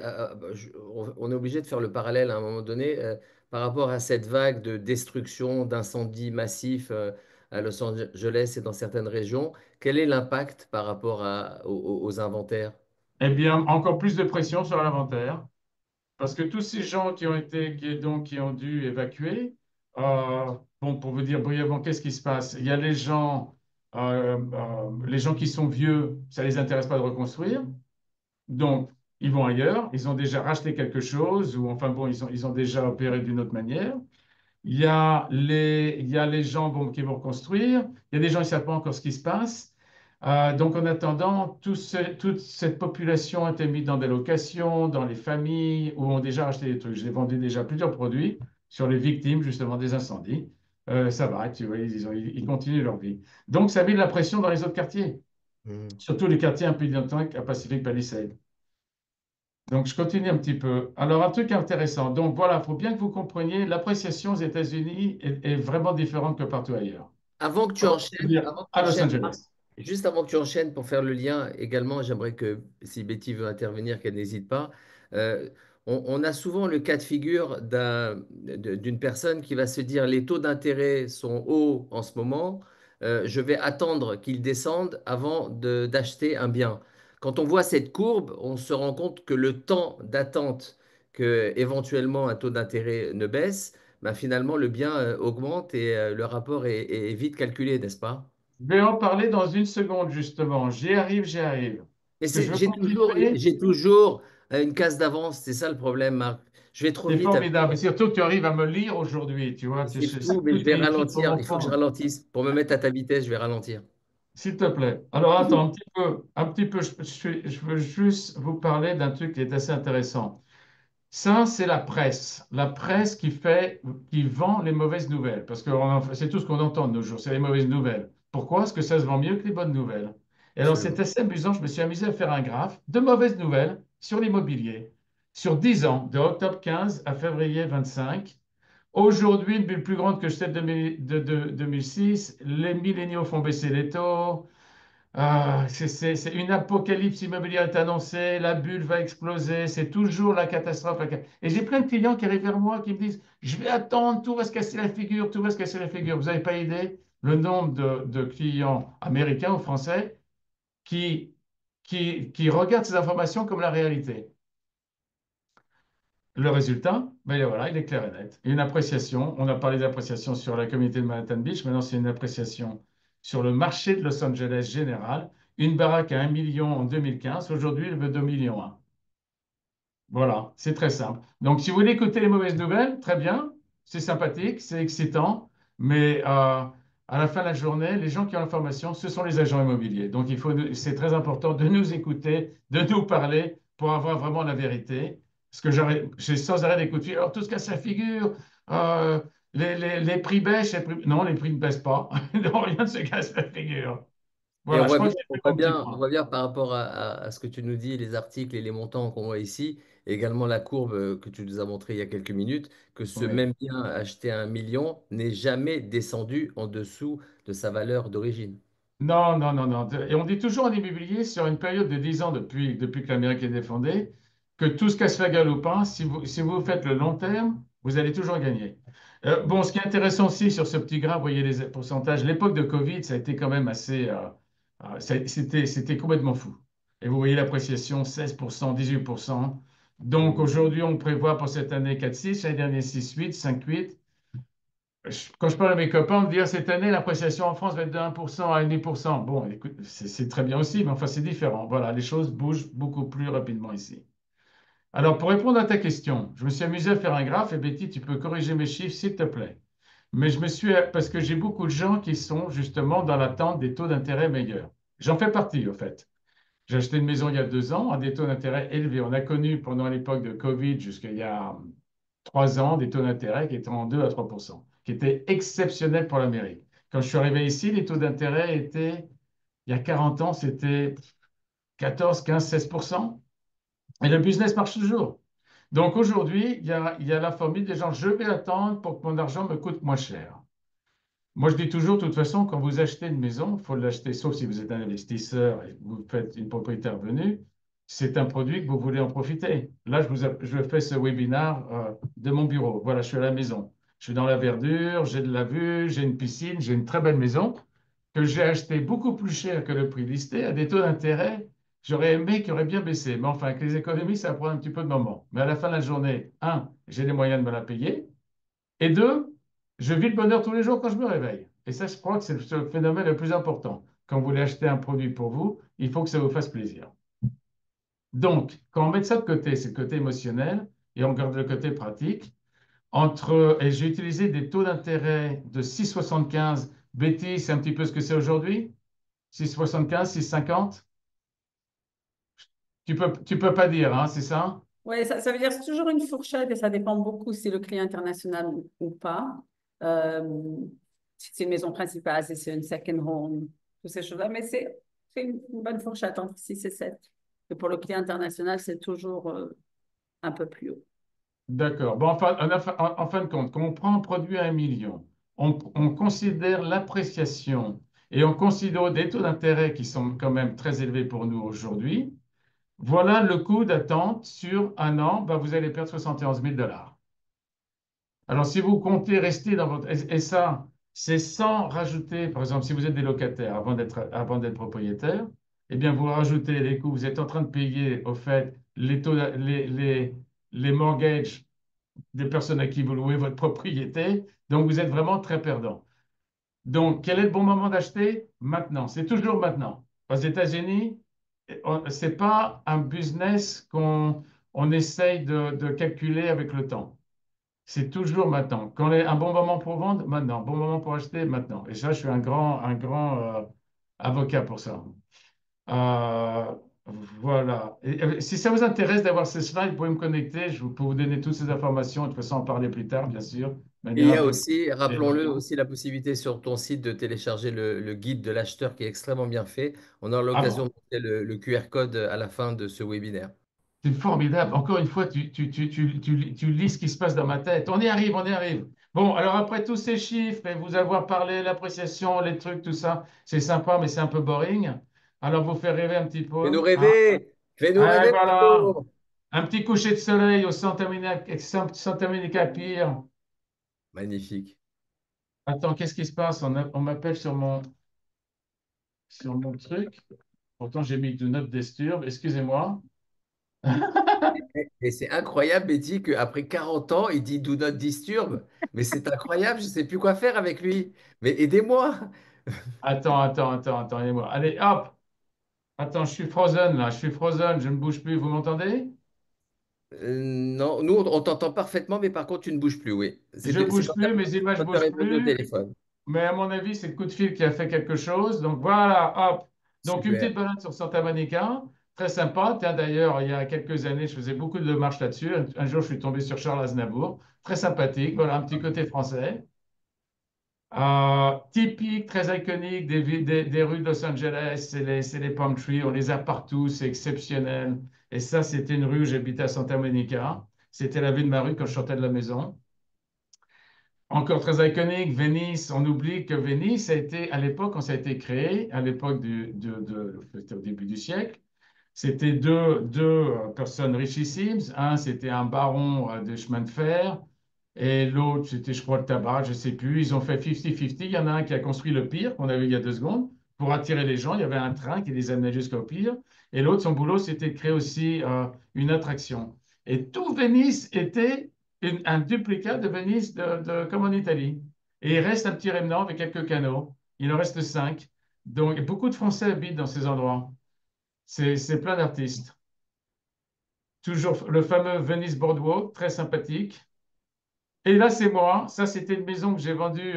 On est obligé de faire le parallèle à un moment donné par rapport à cette vague de destruction, d'incendies massifs à Los Angeles et dans certaines régions. Quel est l'impact par rapport aux inventaires? Eh bien, encore plus de pression sur l'inventaire. Parce que tous ces gens qui ont été, qui ont dû évacuer, bon, pour vous dire brièvement, qu'est-ce qui se passe? Il y a les gens qui sont vieux, ça ne les intéresse pas de reconstruire. Donc, ils vont ailleurs. Ils ont déjà racheté quelque chose, ou enfin bon, ils ont déjà opéré d'une autre manière. Il y a les gens bon, qui vont reconstruire. Il y a des gens qui ne savent pas encore ce qui se passe. Donc, en attendant, toute cette population a été mise dans des locations, dans les familles, où ont déjà acheté des trucs. J'ai vendu déjà plusieurs produits sur les victimes, justement, des incendies. Ça va, tu vois, ils continuent leur vie. Donc, ça met de la pression dans les autres quartiers, Hmm. surtout les quartiers un peu identiques à Pacific Palisades. Donc, je continue un petit peu. Alors, un truc intéressant. Donc, voilà, il faut bien que vous compreniez, l'appréciation aux États-Unis est vraiment différente que partout ailleurs. Avant que tu Comment je peux enchaînes, dire avant que tu à Los enchaînes, Marc, Angeles. juste avant que tu enchaînes pour faire le lien également, j'aimerais que si Betty veut intervenir, qu'elle n'hésite pas. Euh, on a souvent le cas de figure d'une personne qui va se dire les taux d'intérêt sont hauts en ce moment, je vais attendre qu'ils descendent avant d'acheter un bien. Quand on voit cette courbe, on se rend compte que le temps d'attente que éventuellement un taux d'intérêt ne baisse, bah, finalement, le bien augmente et le rapport est vite calculé, n'est-ce pas? Je vais en parler dans une seconde, justement. J'y arrive, j'y arrive. Mais Ce que je veux continuer, j'ai toujours une case d'avance, c'est ça le problème, Marc. Je vais trop c'est vite formidable. Et surtout que tu arrives à me lire aujourd'hui, tu vois. c'est fou, mais je Tout vais est écrit pour ralentir. mon Il faut que je compte. ralentisse. Pour me mettre à ta vitesse, je vais ralentir. S'il te plaît. Alors, attends, un petit peu, je veux juste vous parler d'un truc qui est assez intéressant. Ça, c'est la presse. La presse qui vend les mauvaises nouvelles. Parce que c'est tout ce qu'on entend de nos jours, c'est les mauvaises nouvelles. Pourquoi? Parce que ça se vend mieux que les bonnes nouvelles. Et alors, c'est Absolument. assez amusant. Je me suis amusé à faire un graphe de mauvaises nouvelles sur l'immobilier. Sur 10 ans, de octobre 15 à février 25. Aujourd'hui, une bulle plus grande que celle de 2006. Les milléniaux font baisser les taux. C'est une apocalypse immobilière est annoncée, la bulle va exploser, c'est toujours la catastrophe. Et j'ai plein de clients qui arrivent vers moi qui me disent, je vais attendre, tout va se casser la figure, tout va se casser la figure. Vous n'avez pas idée le nombre de clients américains ou français qui, qui regardent ces informations comme la réalité. Le résultat, ben voilà, il est clair et net. Une appréciation, on a parlé d'appréciation sur la communauté de Manhattan Beach, maintenant c'est une appréciation sur le marché de Los Angeles général. Une baraque à 1 million en 2015, aujourd'hui elle veut 2 millions 1. Voilà, c'est très simple. Donc si vous voulez écouter les mauvaises nouvelles, très bien, c'est sympathique, c'est excitant, mais à la fin de la journée, les gens qui ont l'information, ce sont les agents immobiliers. Donc c'est très important de nous écouter, de nous parler pour avoir vraiment la vérité. Parce que j'ai sans arrêt des coups de fil. Alors tout se casse la figure, euh, les prix baissent, non, les prix ne baissent pas. Non, rien ne se casse la figure. Et Voilà, je crois que j'ai fait mon petit on point. voit bien par rapport à ce que tu nous dis, les articles et les montants qu'on voit ici, et également la courbe que tu nous as montrée il y a quelques minutes, que ce Oui. même bien acheté à 1 million n'est jamais descendu en dessous de sa valeur d'origine. Non, non, non, non. Et on dit toujours en immobilier, sur une période de 10 ans depuis que l'Amérique est défendée, que tout se casse la gueule ou pas, si vous faites le long terme, vous allez toujours gagner. Bon, ce qui est intéressant aussi sur ce petit graphe, vous voyez les pourcentages, l'époque de Covid, ça a été quand même assez. C'était complètement fou. Et vous voyez l'appréciation, 16%, 18%. Donc Mm. aujourd'hui, on prévoit pour cette année 4,6, l'année dernière 6,8, 5,8. Quand je parle à mes copains, on me dit, ah, cette année, l'appréciation en France va être de 1% à 1,5%. Bon, écoute, c'est très bien aussi, mais enfin, c'est différent. Voilà, les choses bougent beaucoup plus rapidement ici. Alors, pour répondre à ta question, je me suis amusé à faire un graphe et Betty, tu peux corriger mes chiffres, s'il te plaît. Mais je me suis, parce que j'ai beaucoup de gens qui sont justement dans l'attente des taux d'intérêt meilleurs. J'en fais partie, au fait. J'ai acheté une maison il y a 2 ans à des taux d'intérêt élevés. On a connu pendant l'époque de Covid, jusqu'à il y a 3 ans, des taux d'intérêt qui étaient en 2 à 3%, qui étaient exceptionnels pour l'Amérique. Quand je suis arrivé ici, les taux d'intérêt étaient, il y a 40 ans, c'était 14, 15, 16%. Et le business marche toujours. Donc aujourd'hui, il y a la formule des gens, je vais attendre pour que mon argent me coûte moins cher. Moi, je dis toujours, de toute façon, quand vous achetez une maison, il faut l'acheter, sauf si vous êtes un investisseur et que vous faites une propriété revenue, c'est un produit que vous voulez en profiter. Là, je fais ce webinaire de mon bureau. Voilà, je suis à la maison. Je suis dans la verdure, j'ai de la vue, j'ai une piscine, j'ai une très belle maison que j'ai achetée beaucoup plus cher que le prix listé à des taux d'intérêt. J'aurais aimé qu'il aurait bien baissé. Mais enfin, avec les économies, ça va prendre un petit peu de moment. Mais à la fin de la journée, un, j'ai les moyens de me la payer. Et deux, je vis le bonheur tous les jours quand je me réveille. Et ça, je crois que c'est le phénomène le plus important. Quand vous voulez acheter un produit pour vous, il faut que ça vous fasse plaisir. Donc, quand on met ça de côté, c'est le côté émotionnel, et on garde le côté pratique, et j'ai utilisé des taux d'intérêt de 6,75. Betty, c'est un petit peu ce que c'est aujourd'hui? 6,75, 6,50? Tu peux pas dire, hein, c'est ça? Oui, ça veut dire que c'est toujours une fourchette et ça dépend beaucoup si le client international ou pas. Euh, si c'est une maison principale, si c'est une second home, toutes ces choses-là. Mais c'est une bonne fourchette entre 6 et 7. Et pour le client international, c'est toujours un peu plus haut. D'accord. Bon, enfin, en fin de compte, quand on prend un produit à 1 million, on considère l'appréciation et on considère des taux d'intérêt qui sont quand même très élevés pour nous aujourd'hui. Voilà le coût d'attente sur un an, ben, vous allez perdre 71 000 dollars. Alors, si vous comptez rester dans votre... Et ça, c'est sans rajouter, par exemple, si vous êtes des locataires avant d'être propriétaire, eh bien, vous rajoutez les coûts. Vous êtes en train de payer, au fait, les taux, les mortgages des personnes à qui vous louez votre propriété. Donc, vous êtes vraiment très perdant. Donc, quel est le bon moment d'acheter? Maintenant. C'est toujours maintenant. Aux États-Unis, ce n'est pas un business qu'on essaye de calculer avec le temps. C'est toujours maintenant. Quand est un bon moment pour vendre, maintenant. Bon moment pour acheter, maintenant. Et ça, je suis un grand avocat pour ça. Euh, voilà. Si ça vous intéresse d'avoir ces slides, vous pouvez me connecter. Je peux vous donner toutes ces informations. De toute façon, en parler plus tard, bien sûr, de Et il manière y un a peu aussi, plus rappelons-le, éloquente. aussi la possibilité sur ton site de télécharger le guide de l'acheteur qui est extrêmement bien fait. On aura Ah l'occasion bon, de mettre le QR code à la fin de ce webinaire. c'est formidable. Encore une fois, tu lis ce qui se passe dans ma tête. On y arrive, on y arrive. Bon, alors après tous ces chiffres et vous avoir parlé, l'appréciation, les trucs, tout ça, c'est sympa, mais c'est un peu boring. Alors, vous faire rêver un petit Fais-nous peu, hein. rêver! Fais-nous Ouais, rêver, voilà. Marco. Un petit coucher de soleil au Santa Monica Pier. Magnifique. Attends, qu'est-ce qui se passe? On m'appelle sur mon truc. Pourtant, j'ai mis Do Not Disturb. Excusez-moi. Et c'est incroyable, Betty, qu'après 40 ans, il dit Do not disturb. Mais c'est incroyable, je ne sais plus quoi faire avec lui. Mais aidez-moi. Attends, aidez-moi. Allez, hop. Attends, je suis frozen là. Je suis frozen. Je ne bouge plus. Vous m'entendez? Non, nous, on t'entend parfaitement, mais par contre, tu ne bouges plus, oui. Je C'est bouge quand plus, mes images tu as bougent répondu au plus. téléphone. Mais à mon avis, c'est le coup de fil qui a fait quelque chose. Donc voilà, hop. Donc une petite Super. balade sur Santa Monica, très sympa. Tiens, d'ailleurs, il y a quelques années, je faisais beaucoup de marches là-dessus. Un jour, je suis tombé sur Charles Aznavour, très sympathique. Voilà, un petit côté français. Typique, très iconique des rues de Los Angeles, c'est les palm trees, on les a partout, c'est exceptionnel. Et ça, c'était une rue où j'habitais à Santa Monica. C'était la vue de ma rue quand je sortais de la maison. Encore très iconique, Venise, on oublie que Venise a été, à l'époque, quand ça a été créé, à l'époque c'était au début du siècle, c'était deux personnes richissimes. Un, c'était un baron des chemins de fer, et l'autre, c'était, je crois, le tabac, je ne sais plus. Ils ont fait 50-50. Il y en a un qui a construit le pire, qu'on a vu il y a 2 secondes, pour attirer les gens. Il y avait un train qui les amenait jusqu'au pire. Et l'autre, son boulot, c'était de créer aussi une attraction. Et tout Venise était un duplicat de Venise comme en Italie. Et il reste un petit rémanent avec quelques canaux. Il en reste 5. Donc, beaucoup de Français habitent dans ces endroits. C'est plein d'artistes. Toujours le fameux Venice Boardwalk, très sympathique. Et là, c'est moi. Ça, c'était une maison que j'ai vendue.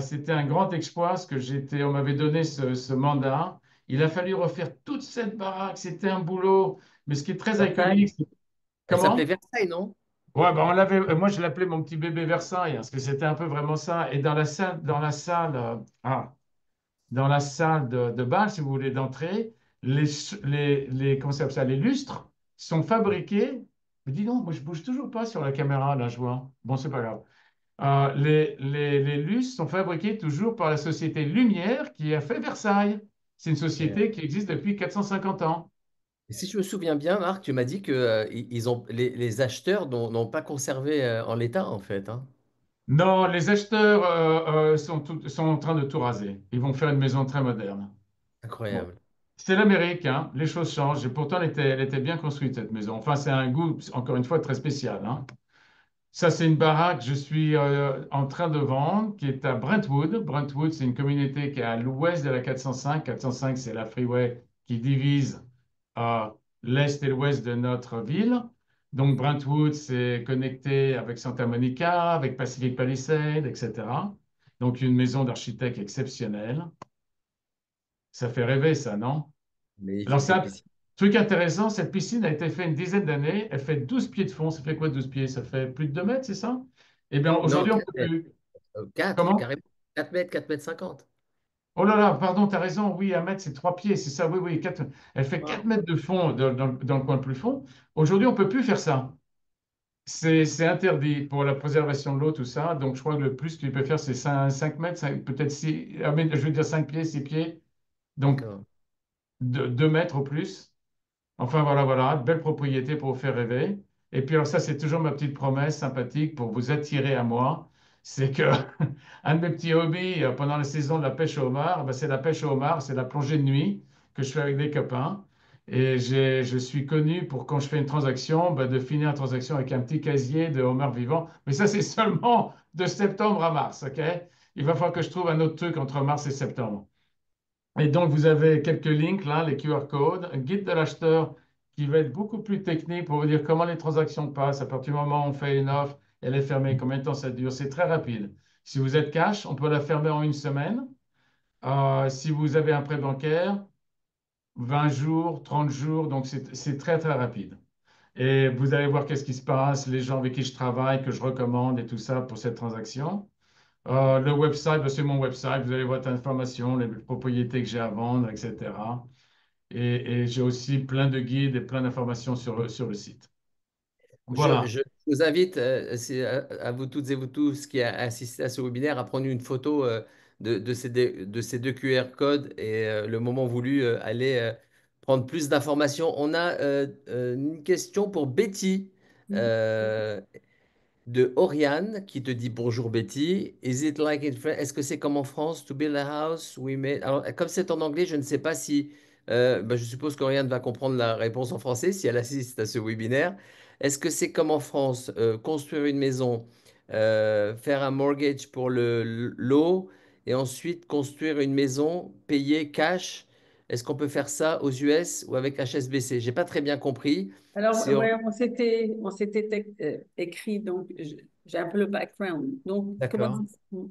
C'était un grand exploit parce que on m'avait donné ce mandat. Il a fallu refaire toute cette baraque. C'était un boulot. Mais ce qui est très Versailles. iconique, Elle s'appelait comment? Versailles, non? Ouais, bah on l'avait. Moi, je l'appelais mon petit bébé Versailles, hein, parce que c'était un peu vraiment ça. Et dans la salle de bal, si vous voulez, d'entrée, comment ça s'appelle ça, les lustres sont fabriqués. Mais dis donc, moi, je bouge toujours pas sur la caméra, là, je vois. Bon, c'est pas grave. Les lustres sont fabriqués toujours par la société Lumière qui a fait Versailles. C'est une Incroyable. société qui existe depuis 450 ans. Et si je me souviens bien, Marc, tu m'as dit que ils ont, les acheteurs n'ont pas conservé en l'état, en fait, hein. Non, les acheteurs sont en train de tout raser. Ils vont faire une maison très moderne. Bon. Incroyable. C'est l'Amérique, hein. Les choses changent. Et pourtant, elle était bien construite, cette maison. Enfin, c'est un goût, encore une fois, très spécial, hein. Ça, c'est une baraque que je suis en train de vendre, qui est à Brentwood. Brentwood, c'est une communauté qui est à l'ouest de la 405. 405, c'est la freeway qui divise l'est et l'ouest de notre ville. Donc, Brentwood, c'est connecté avec Santa Monica, avec Pacific Palisades, etc. Donc, une maison d'architecte exceptionnelle. Ça fait rêver, ça, non? Alors, Magnifique c'est cette un piscine. truc intéressant. Cette piscine a été faite une dizaine d'années. Elle fait 12 pieds de fond. Ça fait quoi, 12 pieds? Ça fait plus de 2 mètres, c'est ça? Eh bien, Non, aujourd'hui, on 4 peut mètres. plus. 4, Comment? carrément. 4 mètres, 4 mètres 50. Oh là là, pardon, tu as raison. Oui, 1 mètre, c'est 3 pieds. C'est ça, oui, oui. Elle fait 4 Wow. mètres de fond dans le coin le plus fond. Aujourd'hui, on peut plus faire ça. C'est interdit pour la préservation de l'eau, tout ça. Donc, je crois que le plus que tu peux faire, c'est 5 mètres, peut-être 6, je veux dire 5 pieds, 6 pieds. Donc, D'accord. 2 mètres au plus. Enfin, voilà, voilà, belle propriété pour vous faire rêver. Et puis, alors ça, c'est toujours ma petite promesse sympathique pour vous attirer à moi. C'est que un de mes petits hobbies pendant la saison de la pêche au homard, ben, c'est la pêche au homard, c'est la plongée de nuit que je fais avec des copains. Et je suis connu pour, quand je fais une transaction, ben, de finir la transaction avec un petit casier de homard vivant. Mais ça, c'est seulement de septembre à mars, OK? Il va falloir que je trouve un autre truc entre mars et septembre. Et donc, vous avez quelques links là, les QR codes, un guide de l'acheteur qui va être beaucoup plus technique pour vous dire comment les transactions passent. À partir du moment où on fait une offre, elle est fermée, combien de temps ça dure. C'est très rapide. Si vous êtes cash, on peut la fermer en une semaine. Si vous avez un prêt bancaire, 20 jours, 30 jours, donc c'est très, très rapide. Et vous allez voir qu'est-ce qui se passe, les gens avec qui je travaille, que je recommande et tout ça pour cette transaction. Le website, ben, c'est mon website. Vous allez voir cette information, les propriétés que j'ai à vendre, etc. Et j'ai aussi plein de guides et plein d'informations sur le site. Voilà. Je vous invite, à vous toutes et vous tous qui a assisté à ce webinaire, à prendre une photo de ces deux QR codes et le moment voulu, aller prendre plus d'informations. On a une question pour Betty. Euh, de Oriane qui te dit bonjour Betty. Is it like in France? Est-ce que c'est comme en France, to build a house? We made... Alors, comme c'est en anglais, je ne sais pas si. Je suppose qu'Oriane va comprendre la réponse en français si elle assiste à ce webinaire. Est-ce que c'est comme en France, construire une maison, faire un mortgage pour l'eau et ensuite construire une maison, payer cash? Est-ce qu'on peut faire ça aux US ou avec HSBC? J'ai pas très bien compris. Alors, C'est ouais, on s'était écrit, donc j'ai un peu le background. Donc, d'accord.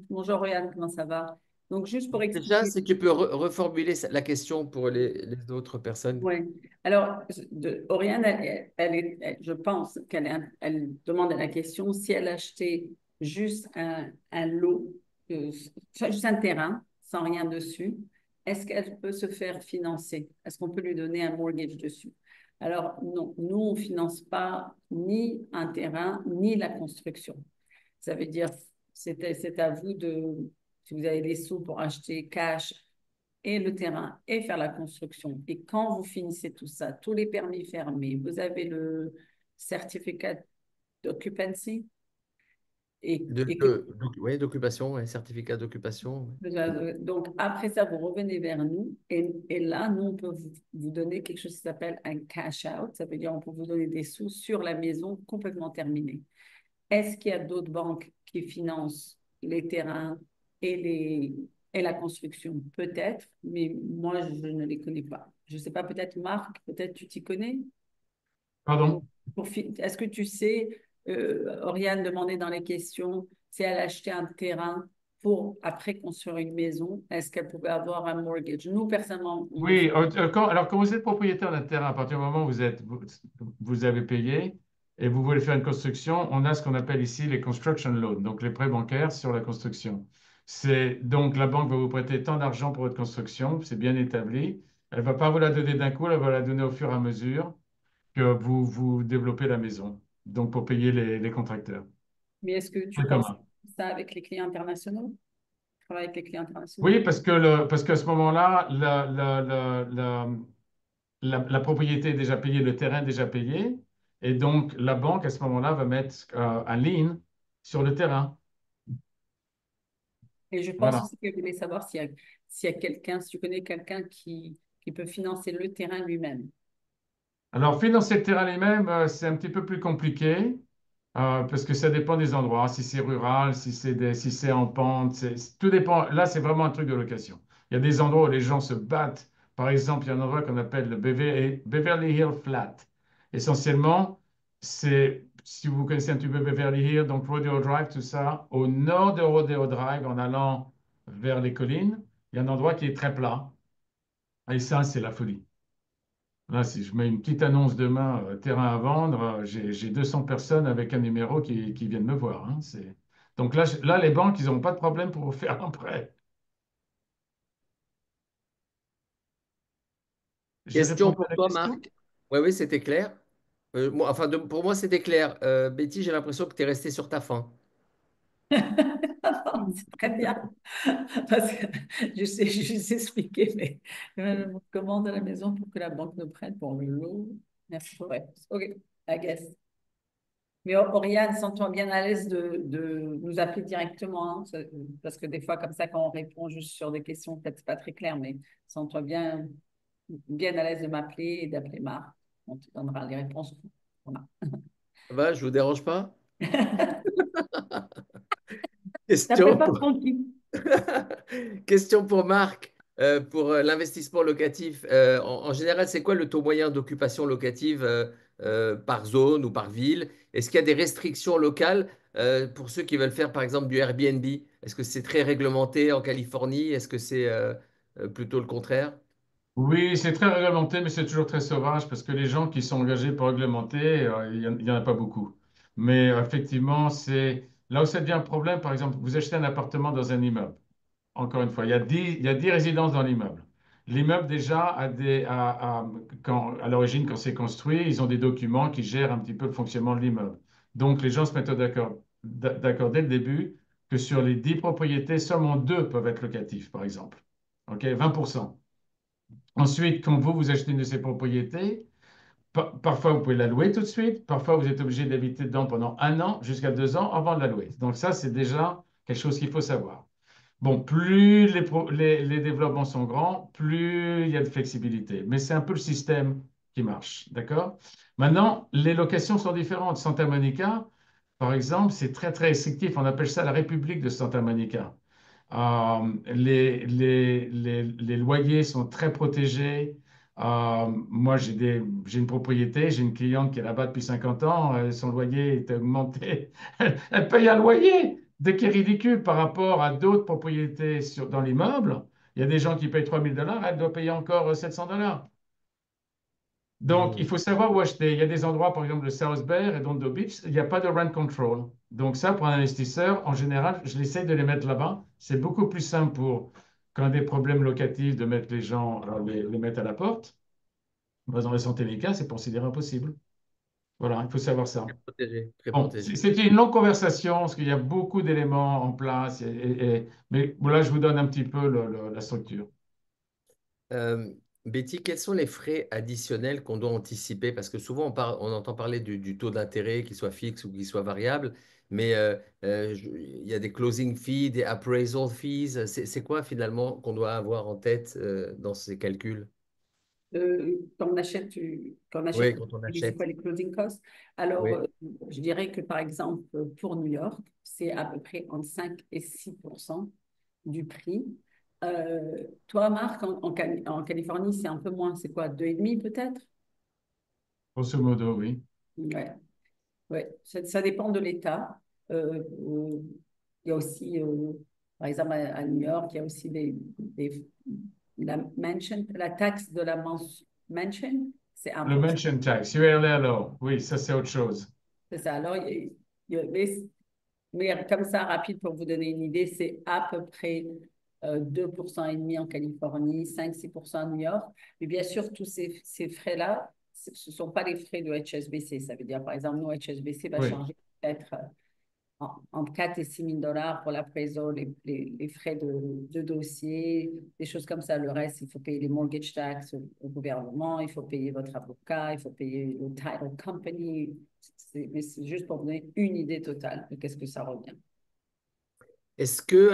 bonjour Ryan, comment ça va? Donc, juste pour Déjà, expliquer. si tu peux reformuler la question pour les autres personnes. Ouais. Alors, Oriane, je pense elle demande à la question si elle achetait juste un lot, juste un terrain, sans rien dessus, est-ce qu'elle peut se faire financer? Est-ce qu'on peut lui donner un mortgage dessus? Alors, non, nous, on ne finance pas ni un terrain, ni la construction. Ça veut dire, c'est à vous si vous avez des sous pour acheter cash et le terrain et faire la construction. Et quand vous finissez tout ça, tous les permis fermés, vous avez le certificat d'occupancy et que Oui, d'occupation, ouais, certificat d'occupation. donc après ça, vous revenez vers nous et là, nous, on peut vous donner quelque chose qui s'appelle un cash out. Ça veut dire on peut vous donner des sous sur la maison complètement terminée. Est-ce qu'il y a d'autres banques qui financent les terrains et, et la construction, peut-être, mais moi, je ne les connais pas. Je ne sais pas, peut-être Marc, peut-être tu t'y connais? Pardon? Est-ce que tu sais, Oriane demandait dans les questions, si elle achetait un terrain pour après construire une maison, est-ce qu'elle pouvait avoir un mortgage? Nous, personnellement, on le fait. Oui, alors quand vous êtes propriétaire d'un terrain, à partir du moment où vous avez payé et vous voulez faire une construction, on a ce qu'on appelle ici les construction loans, donc les prêts bancaires sur la construction. C'est donc la banque va vous prêter tant d'argent pour votre construction, c'est bien établi. Elle ne va pas vous la donner d'un coup, elle va la donner au fur et à mesure que vous développez la maison, donc pour payer les contracteurs. Mais est-ce que tu C'est penses commun. ça avec les clients internationaux? Travailler avec les clients internationaux? Oui, parce qu'à ce moment-là, la propriété est déjà payée, le terrain est déjà payé, et donc la banque à ce moment-là va mettre un lien sur le terrain. Et je pense Voilà. aussi qu'elle voulait savoir s'il y a quelqu'un, si tu connais quelqu'un qui peut financer le terrain lui-même. Alors, financer le terrain lui-même, c'est un petit peu plus compliqué parce que ça dépend des endroits. Si c'est rural, si c'est en pente, tout dépend. Là, c'est vraiment un truc de location. Il y a des endroits où les gens se battent. Par exemple, il y a un endroit qu'on appelle le Beverly Hill Flat. Essentiellement, c'est, si vous connaissez un petit peu Beverly Hill, donc Rodeo Drive, tout ça, au nord de Rodeo Drive, en allant vers les collines, il y a un endroit qui est très plat. Et ça, c'est la folie. Là, si je mets une petite annonce demain, terrain à vendre, j'ai 200 personnes avec un numéro qui viennent me voir, hein. Donc là, là, les banques, ils n'ont pas de problème pour vous faire un prêt. J'ai Question répondu à pour la toi, question? Marc. Oui, oui, c'était clair. Enfin, pour moi, c'était clair. Betty, j'ai l'impression que tu es resté sur ta faim. C'est très bien. Parce que je sais juste expliquer, mais on commande à la maison pour que la banque nous prête pour le lot. Merci pour la réponse. OK, I guess. Mais Oriane, sens-toi bien à l'aise de nous appeler directement, hein, parce que des fois, comme ça, quand on répond juste sur des questions, peut-être c'est pas très clair, mais sens-toi bien à l'aise de m'appeler et d'appeler Marc. On te donnera les réponses qu'on a. Ça va, je vous dérange pas? T'appelles Question pas pour, tranquille. Question pour Marc. Pour l'investissement locatif, en général, c'est quoi le taux moyen d'occupation locative par zone ou par ville? Est-ce qu'il y a des restrictions locales pour ceux qui veulent faire, par exemple, du Airbnb? Est-ce que c'est très réglementé en Californie? Est-ce que c'est plutôt le contraire? Oui, c'est très réglementé, mais c'est toujours très sauvage parce que les gens qui sont engagés pour réglementer, il y en a pas beaucoup. Mais effectivement, c'est là où ça devient un problème. Par exemple, vous achetez un appartement dans un immeuble. Encore une fois, il y a 10 résidences dans l'immeuble. L'immeuble, déjà, à l'origine, quand c'est construit, ils ont des documents qui gèrent un petit peu le fonctionnement de l'immeuble. Donc, les gens se mettent d'accord dès le début que sur les 10 propriétés, seulement 2 peuvent être locatifs, par exemple. OK, 20%. Ensuite, quand vous achetez une de ces propriétés, parfois vous pouvez la louer tout de suite, parfois vous êtes obligé d'habiter dedans pendant 1 an jusqu'à 2 ans avant de la louer. Donc ça, c'est déjà quelque chose qu'il faut savoir. Bon, plus les développements sont grands, plus il y a de flexibilité. Mais c'est un peu le système qui marche, d'accord? Maintenant, les locations sont différentes. Santa Monica, par exemple, c'est très, très restrictif. On appelle ça la République de Santa Monica. Les loyers sont très protégés. Moi, j'ai une propriété, j'ai une cliente qui est là-bas depuis 50 ans. Son loyer est augmenté. Elle paye un loyer dès qui est ridicule par rapport à d'autres propriétés dans l'immeuble. Il y a des gens qui payent 3 000 $, elle doit payer encore 700 $. Donc, il Hmm. faut savoir où acheter. Il y a des endroits, par exemple le South Bay et Redondo Beach, il n'y a pas de rent control. Donc ça, pour un investisseur, en général, je l'essaie de les mettre là-bas. C'est beaucoup plus simple pour, quand il y a des problèmes locatifs, de mettre les gens, les mettre à la porte. Dans les santé les cas, c'est considéré impossible. Voilà, il faut savoir ça. Très protégé, très Bon, protégé. c'était une longue conversation parce qu'il y a beaucoup d'éléments en place. Mais voilà, je vous donne un petit peu la structure. Euh, Betty, quels sont les frais additionnels qu'on doit anticiper? Parce que souvent, on entend parler du taux d'intérêt, qu'il soit fixe ou qu'il soit variable, mais il y a des closing fees, des appraisal fees. C'est quoi finalement qu'on doit avoir en tête dans ces calculs? quand on achète, Oui, quand on c'est achète. quoi les closing costs? Alors, Oui. je dirais que par exemple, pour New York, c'est à peu près entre 5 et 6% du prix. Toi, Marc, en Californie, c'est un peu moins. C'est quoi, 2,5 peut-être? Grosso modo, oui. Ouais, ouais. Ça dépend de l'État. Euh, il y a aussi, par exemple, à New York, il y a aussi la taxe de la mansion, c'est Le 1%. mention tax, URLLO, oui, ça c'est autre chose. C'est ça. Alors, mais comme ça, rapide pour vous donner une idée, c'est à peu près 2,5% en Californie, 5-6% à New York. Mais bien sûr, tous ces frais-là, ce ne sont pas les frais de HSBC. Ça veut dire, par exemple, nous, HSBC va Oui. charger peut-être entre 4 et 6 000 dollars pour l'appraisal, les frais de dossier, des choses comme ça. Le reste, il faut payer les mortgage tax au gouvernement, il faut payer votre avocat, il faut payer le title company. Mais c'est juste pour vous donner une idée totale de qu'est-ce que ça revient. Est-ce que,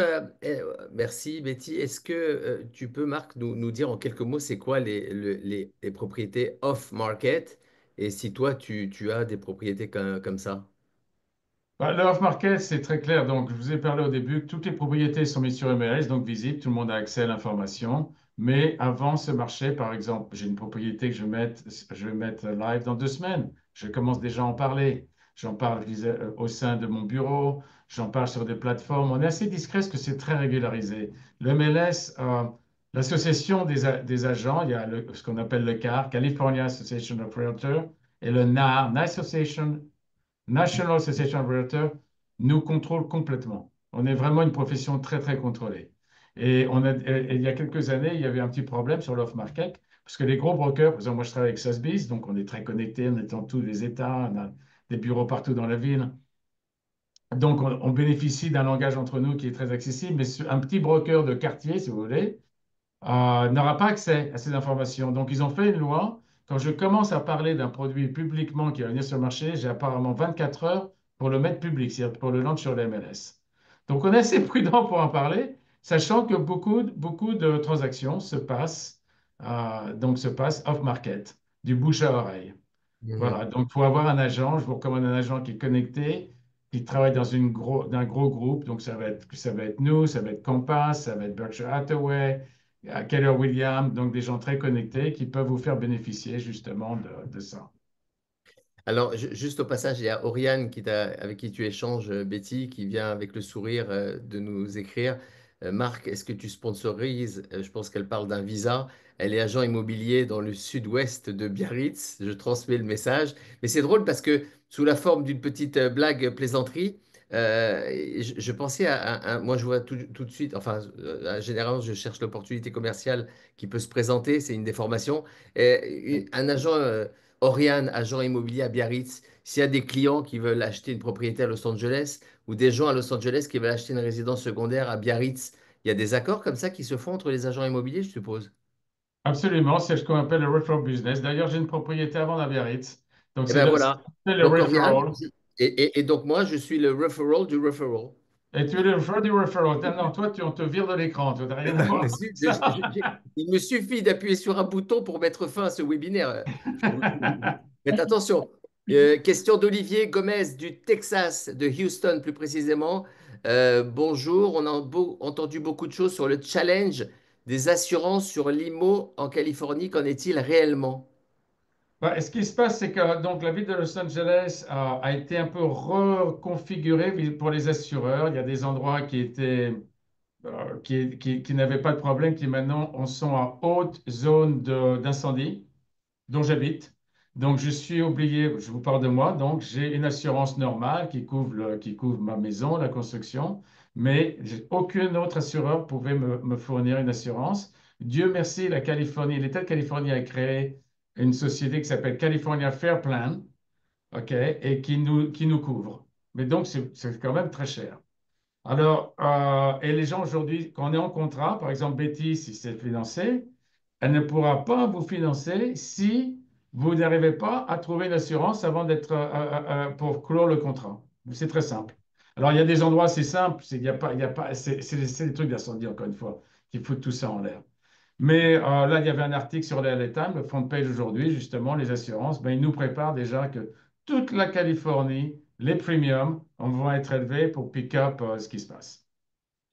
merci Betty, est-ce que tu peux, Marc, nous dire en quelques mots, c'est quoi les propriétés off-market et si toi, tu as des propriétés comme ça? Bah, le off-market, c'est très clair. Donc, je vous ai parlé au début que toutes les propriétés sont mises sur MLS, donc visibles, tout le monde a accès à l'information. Mais avant ce marché, par exemple, j'ai une propriété que je vais mettre live dans 2 semaines. Je commence déjà à en parler. J'en parle, je disais, au sein de mon bureau, j'en parle sur des plateformes. On est assez discret parce que c'est très régularisé. Le MLS, l'association des agents, il y a ce qu'on appelle le CAR, California Association of Realtors, et le NAR, National Association of Realtors, nous contrôle complètement. On est vraiment une profession très, très contrôlée. Et il y a quelques années, il y avait un petit problème sur l'off-market, parce que les gros brokers, par exemple, moi je travaille avec Sotheby's, donc on est très connectés, on est dans tous les États, on a des bureaux partout dans la ville. Donc on bénéficie d'un langage entre nous qui est très accessible, mais un petit broker de quartier, si vous voulez, n'aura pas accès à ces informations. Donc, ils ont fait une loi. Quand je commence à parler d'un produit publiquement qui va venir sur le marché, j'ai apparemment 24 heures pour le mettre public, c'est-à-dire pour le launch sur la MLS. Donc, on est assez prudent pour en parler, sachant que beaucoup de transactions se passent off-market, du bouche à oreille. Mhm. Voilà, donc il faut avoir un agent. Je vous recommande un agent qui est connecté, qui travaille dans d'un gros groupe. Donc ça va être nous, ça va être Compass, ça va être Berkshire Hathaway, Keller Williams, donc des gens très connectés qui peuvent vous faire bénéficier justement de ça. Alors, juste au passage, il y a Oriane avec qui tu échanges, Betty, qui vient avec le sourire de nous écrire. Marc, est-ce que tu sponsorises? Je pense qu'elle parle d'un visa. Elle est agent immobilier dans le sud-ouest de Biarritz. Je transmets le message. Mais c'est drôle parce que sous la forme d'une petite blague plaisanterie, je pensais moi, je vois tout de suite, enfin, généralement, je cherche l'opportunité commerciale qui peut se présenter. C'est une déformation. Un agent. Oriane, agent immobilier à Biarritz, s'il y a des clients qui veulent acheter une propriété à Los Angeles ou des gens à Los Angeles qui veulent acheter une résidence secondaire à Biarritz, il y a des accords comme ça qui se font entre les agents immobiliers, je suppose. Absolument, c'est ce qu'on appelle le referral business. D'ailleurs, j'ai une propriété avant la Biarritz. Donc Et ben c'est voilà. le Donc Oriane, referral. et donc moi, je suis le referral du referral. Et tu es le referral du referral. Non, toi, on te vire de l'écran. Tu n'as rien à voir Mais avec ça. il me suffit d'appuyer sur un bouton pour mettre fin à ce webinaire. Faites attention. Question d'Olivier Gomez du Texas, de Houston plus précisément. Bonjour, on a entendu beaucoup de choses sur le challenge des assurances sur l'IMO en Californie. Qu'en est-il réellement? Bah, ce qui se passe, c'est que donc, la ville de Los Angeles a été un peu reconfigurée pour les assureurs. Il y a des endroits qui n'avaient pas de problème, qui maintenant sont en haute zone d'incendie, dont j'habite. Donc, je suis obligé, je vous parle de moi, donc j'ai une assurance normale qui couvre ma maison, la construction, mais aucun autre assureur pouvait me fournir une assurance. Dieu merci, l'État de Californie a créé une société qui s'appelle California Fair Plan, OK, et qui nous couvre. Mais donc, c'est quand même très cher. Alors, et les gens aujourd'hui, quand on est en contrat, par exemple Betty, si c'est financé, elle ne pourra pas vous financer si vous n'arrivez pas à trouver une assurance avant pour clore le contrat. C'est très simple. Alors, il y a des endroits assez simples, il y a pas, c'est des trucs d'incendie, encore une fois, qui foutent tout ça en l'air. Mais là, il y avait un article sur le LA Times, le front page aujourd'hui, justement, les assurances, ben, ils nous préparent déjà que toute la Californie, les premiums, vont être élevés pour pick-up ce qui se passe.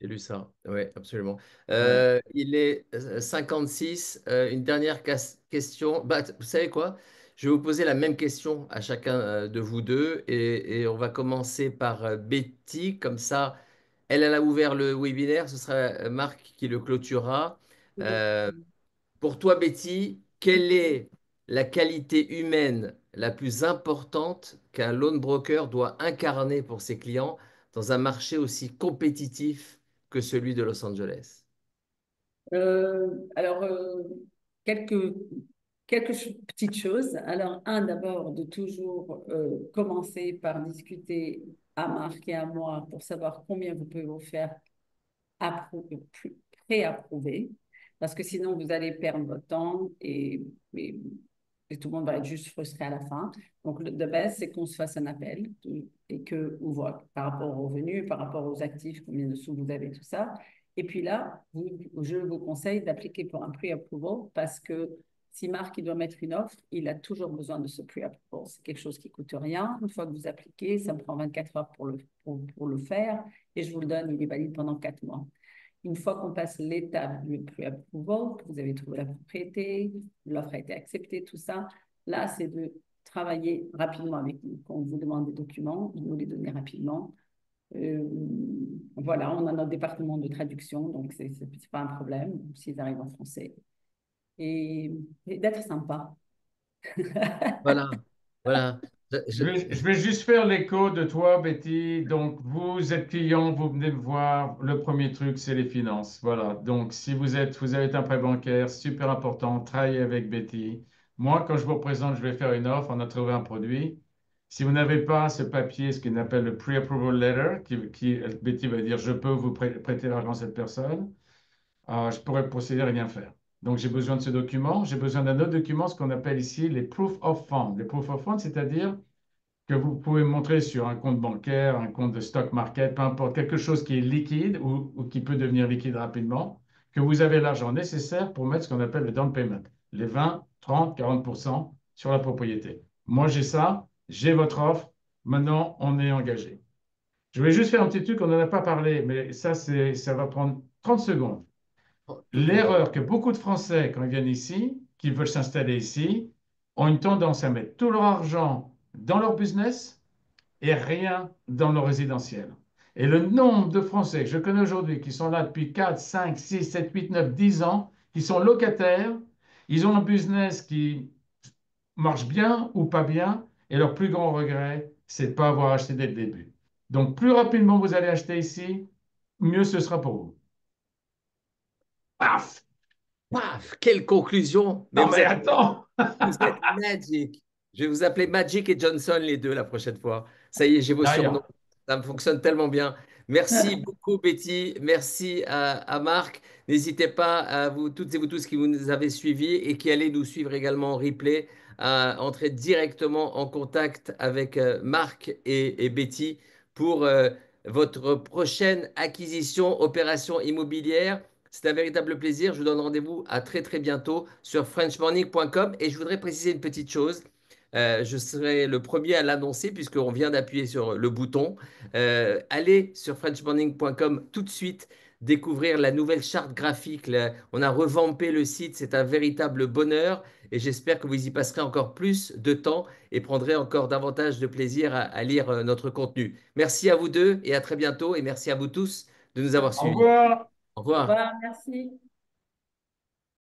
J'ai lu ça, oui, absolument. Ouais. Il est 56. Une dernière question. Bah, vous savez quoi? Je vais vous poser la même question à chacun de vous deux et on va commencer par Betty. Comme ça, elle a ouvert le webinaire. Ce sera Marc qui le clôturera. Euh, pour toi, Betty, quelle est la qualité humaine la plus importante qu'un loan broker doit incarner pour ses clients dans un marché aussi compétitif que celui de Los Angeles? Alors, quelques, petites choses. Alors, d'abord, de toujours commencer par discuter à Marc et à moi pour savoir combien vous pouvez vous faire préapprouver, parce que sinon, vous allez perdre votre temps et tout le monde va être juste frustré à la fin. Donc, de base, c'est qu'on se fasse un appel et qu'on voit par rapport aux revenus, par rapport aux actifs, combien de sous vous avez, tout ça. Et puis là, je vous conseille d'appliquer pour un pre-approval parce que si Marc il doit mettre une offre, il a toujours besoin de ce pre-approval. C'est quelque chose qui ne coûte rien. Une fois que vous appliquez, ça me prend 24 heures pour le faire et je vous le donne, il est valide pendant 4 mois. Une fois qu'on passe l'étape du pre-approval, que vous avez trouvé la propriété, l'offre a été acceptée, tout ça, là, c'est de travailler rapidement avec nous. Quand on vous demande des documents, de nous les donner rapidement. Euh, voilà, on a notre département de traduction, donc c'est pas un problème s'ils arrivent en français. Et d'être sympa. Voilà, voilà. Je vais juste faire l'écho de toi, Betty. Donc, vous êtes client, vous venez me voir. Le premier truc, c'est les finances. Voilà. Donc, si vous avez un prêt bancaire, super important, travaillez avec Betty. Moi, quand je vous représente, je vais faire une offre. On a trouvé un produit. Si vous n'avez pas ce papier, ce qu'on appelle le pre-approval letter, Betty va dire, je peux vous prêter l'argent à cette personne, je pourrais procéder à rien faire. Donc, j'ai besoin de ce document. J'ai besoin d'un autre document, ce qu'on appelle ici les proof of funds. Les proof of funds, c'est-à-dire que vous pouvez montrer sur un compte bancaire, un compte de stock market, peu importe, quelque chose qui est liquide ou qui peut devenir liquide rapidement, que vous avez l'argent nécessaire pour mettre ce qu'on appelle le down payment, les 20, 30, 40% sur la propriété. Moi, j'ai ça, j'ai votre offre, maintenant, on est engagé. Je vais juste faire un petit truc, on n'en a pas parlé, mais ça va prendre 30 secondes. Tout ton temps. L'erreur que beaucoup de Français, quand ils viennent ici, qui veulent s'installer ici, ont une tendance à mettre tout leur argent dans leur business et rien dans le résidentiel. Et le nombre de Français que je connais aujourd'hui qui sont là depuis 4, 5, 6, 7, 8, 9, 10 ans, qui sont locataires, ils ont un business qui marche bien ou pas bien, et leur plus grand regret, c'est de ne pas avoir acheté dès le début. Donc, plus rapidement vous allez acheter ici, mieux ce sera pour vous. Paf! Paf, quelle conclusion! Mais Non vous mais êtes attends! Vous êtes Magic. Je vais vous appeler Magic et Johnson les deux la prochaine fois. Ça y est, j'ai vos surnoms. D'ailleurs, Ça me fonctionne tellement bien. Merci beaucoup, Betty. Merci à Marc. N'hésitez pas à vous toutes et vous tous qui nous avez suivis et qui allez nous suivre également en replay à entrer directement en contact avec Marc et Betty pour votre prochaine acquisition, opération immobilière. C'est un véritable plaisir. Je vous donne rendez-vous à très très bientôt sur frenchmorning.com. Et je voudrais préciser une petite chose. Je serai le premier à l'annoncer puisqu'on vient d'appuyer sur le bouton. Allez sur frenchmorning.com tout de suite, découvrir la nouvelle charte graphique. On a revampé le site, c'est un véritable bonheur et j'espère que vous y passerez encore plus de temps et prendrez encore davantage de plaisir à lire notre contenu. Merci à vous deux et à très bientôt et merci à vous tous de nous avoir au suivis. revoir! Au Au revoir. revoir, merci.